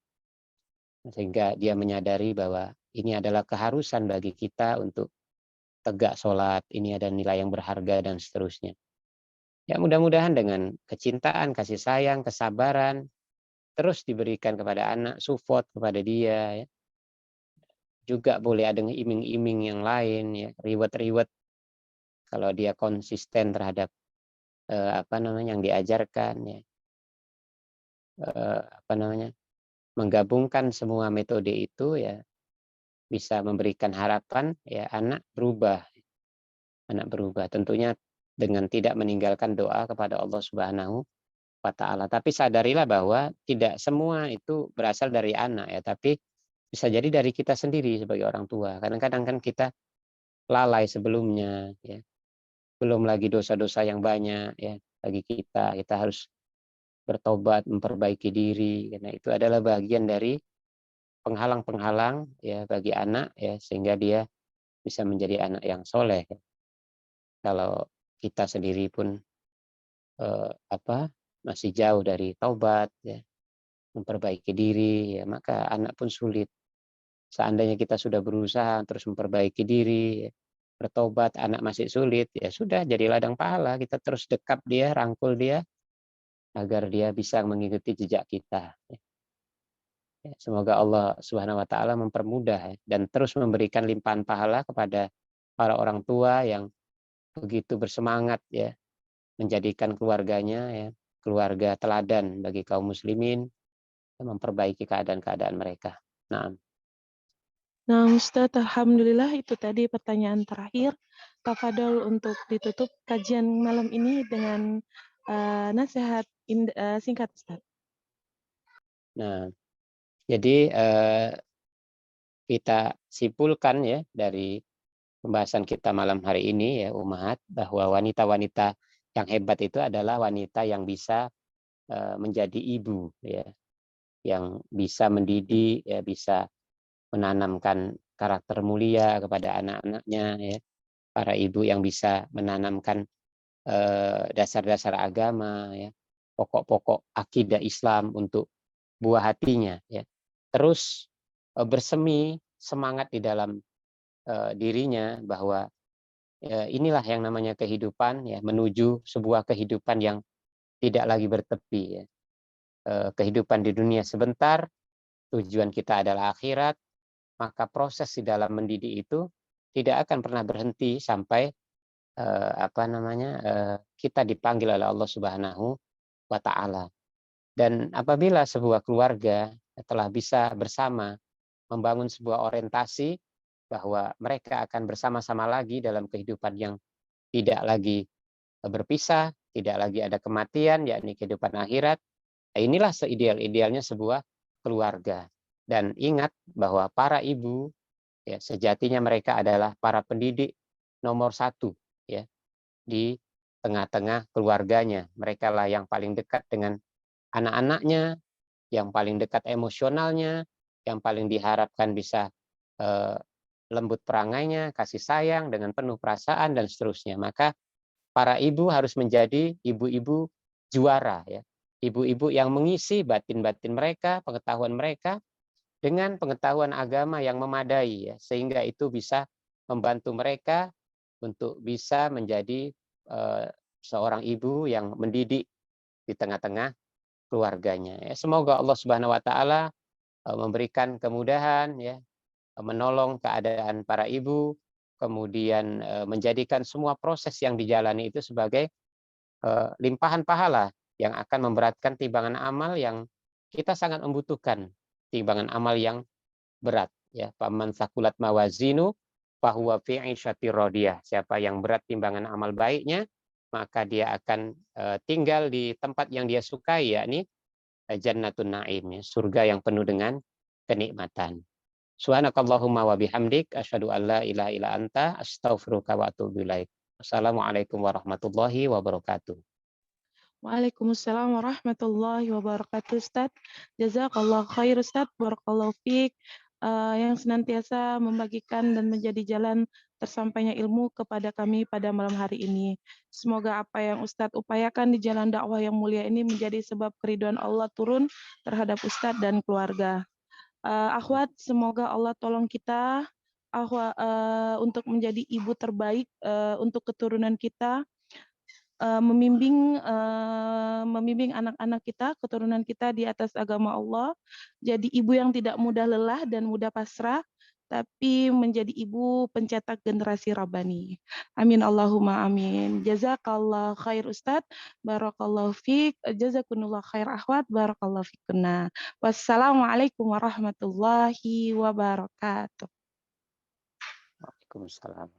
B: sehingga dia menyadari bahwa ini adalah keharusan bagi kita untuk tegak sholat, ini ada nilai yang berharga dan seterusnya. Ya mudah-mudahan dengan kecintaan, kasih sayang, kesabaran terus diberikan kepada anak, support kepada dia ya. Juga boleh ada iming-iming yang lain ya, reward-reward kalau dia konsisten terhadap yang diajarkan ya. Menggabungkan semua metode itu ya bisa memberikan harapan ya anak berubah tentunya dengan tidak meninggalkan doa kepada Allah Subhanahu wa taala. Tapi sadarilah bahwa tidak semua itu berasal dari anak ya, tapi bisa jadi dari kita sendiri sebagai orang tua. Kadang-kadang kan kita lalai sebelumnya ya. Belum lagi dosa-dosa yang banyak ya bagi kita. Kita harus bertobat, memperbaiki diri karena itu adalah bagian dari penghalang-penghalang ya bagi anak ya sehingga dia bisa menjadi anak yang soleh. Kalau kita sendiri pun eh, apa masih jauh dari taubat ya, memperbaiki diri ya, maka anak pun sulit. Seandainya kita sudah berusaha terus memperbaiki diri, ya, bertobat, anak masih sulit, ya sudah jadi ladang pahala, kita terus dekap dia, rangkul dia agar dia bisa mengikuti jejak kita. Ya, semoga Allah Subhanahu wa taala mempermudah ya, dan terus memberikan limpahan pahala kepada para orang tua yang begitu bersemangat ya menjadikan keluarganya ya keluarga teladan bagi kaum muslimin, memperbaiki keadaan-keadaan mereka. Nah,
A: Nah, Ustaz, alhamdulillah itu tadi pertanyaan terakhir. Tafadhol untuk ditutup kajian malam ini dengan nasihat singkat, Ustaz.
B: nah jadi kita simpulkan ya dari pembahasan kita malam hari ini ya Umahat bahwa wanita-wanita yang hebat itu adalah wanita yang bisa menjadi ibu ya, yang bisa mendidik ya, bisa menanamkan karakter mulia kepada anak-anaknya ya, para ibu yang bisa menanamkan dasar-dasar agama ya, pokok-pokok akidah Islam untuk buah hatinya ya. Terus bersemi semangat di dalam dirinya bahwa inilah yang namanya kehidupan ya, menuju sebuah kehidupan yang tidak lagi bertepi ya. Kehidupan di dunia sebentar, tujuan kita adalah akhirat, maka proses di dalam mendidik itu tidak akan pernah berhenti sampai kita dipanggil oleh Allah Subhanahu wa taala. Dan apabila sebuah keluarga telah bisa bersama membangun sebuah orientasi bahwa mereka akan bersama-sama lagi dalam kehidupan yang tidak lagi berpisah, tidak lagi ada kematian, yakni kehidupan akhirat. Nah, inilah seideal-idealnya sebuah keluarga. Dan ingat bahwa para ibu, ya, sejatinya mereka adalah para pendidik nomor satu, ya, di tengah-tengah keluarganya. Mereka lah yang paling dekat dengan anak-anaknya, yang paling dekat emosionalnya, yang paling diharapkan bisa eh, lembut perangainya, kasih sayang dengan penuh perasaan dan seterusnya. Maka para ibu harus menjadi ibu-ibu juara, ya. Ibu-ibu yang mengisi batin-batin mereka, pengetahuan mereka dengan pengetahuan agama yang memadai, ya, sehingga itu bisa membantu mereka untuk bisa menjadi eh, seorang ibu yang mendidik di tengah-tengah keluarganya. Ya, semoga Allah Subhanahu wa taala memberikan kemudahan, ya, menolong keadaan para ibu, kemudian menjadikan semua proses yang dijalani itu sebagai limpahan pahala yang akan memberatkan timbangan amal yang kita sangat membutuhkan timbangan amal yang berat, ya. Faman sakulat mawazinu fahuwa fi 'isyatir radiyah. Siapa yang berat timbangan amal baiknya, maka dia akan tinggal di tempat yang dia sukai, yakni jannatun na'im, ya, surga yang penuh dengan kenikmatan. Subhanakallahumma wa bihamdik asyhadu an la ilaha illa anta astaghfiruka wa atubu ilaik. Wassalamualaikum warahmatullahi wabarakatuh.
A: Waalaikumsalam warahmatullahi wabarakatuh, Ustaz. Jazakallah khair, Ustaz. Barakallahu fiik. Yang senantiasa membagikan dan menjadi jalan tersampainya ilmu kepada kami pada malam hari ini. Semoga apa yang Ustadz upayakan di jalan dakwah yang mulia ini menjadi sebab keridhaan Allah turun terhadap Ustadz dan keluarga. Akhwat, semoga Allah tolong kita untuk menjadi ibu terbaik untuk keturunan kita, membimbing anak-anak kita, keturunan kita di atas agama Allah, jadi ibu yang tidak mudah lelah dan mudah pasrah, tapi menjadi ibu pencetak generasi Rabbani. Amin Allahumma amin. Jazakallah khair Ustadz, barakallahu fiik, jazakunullah khair akhwat, barakallahu fikunna. Wassalamualaikum warahmatullahi wabarakatuh.
B: Waalaikumsalam.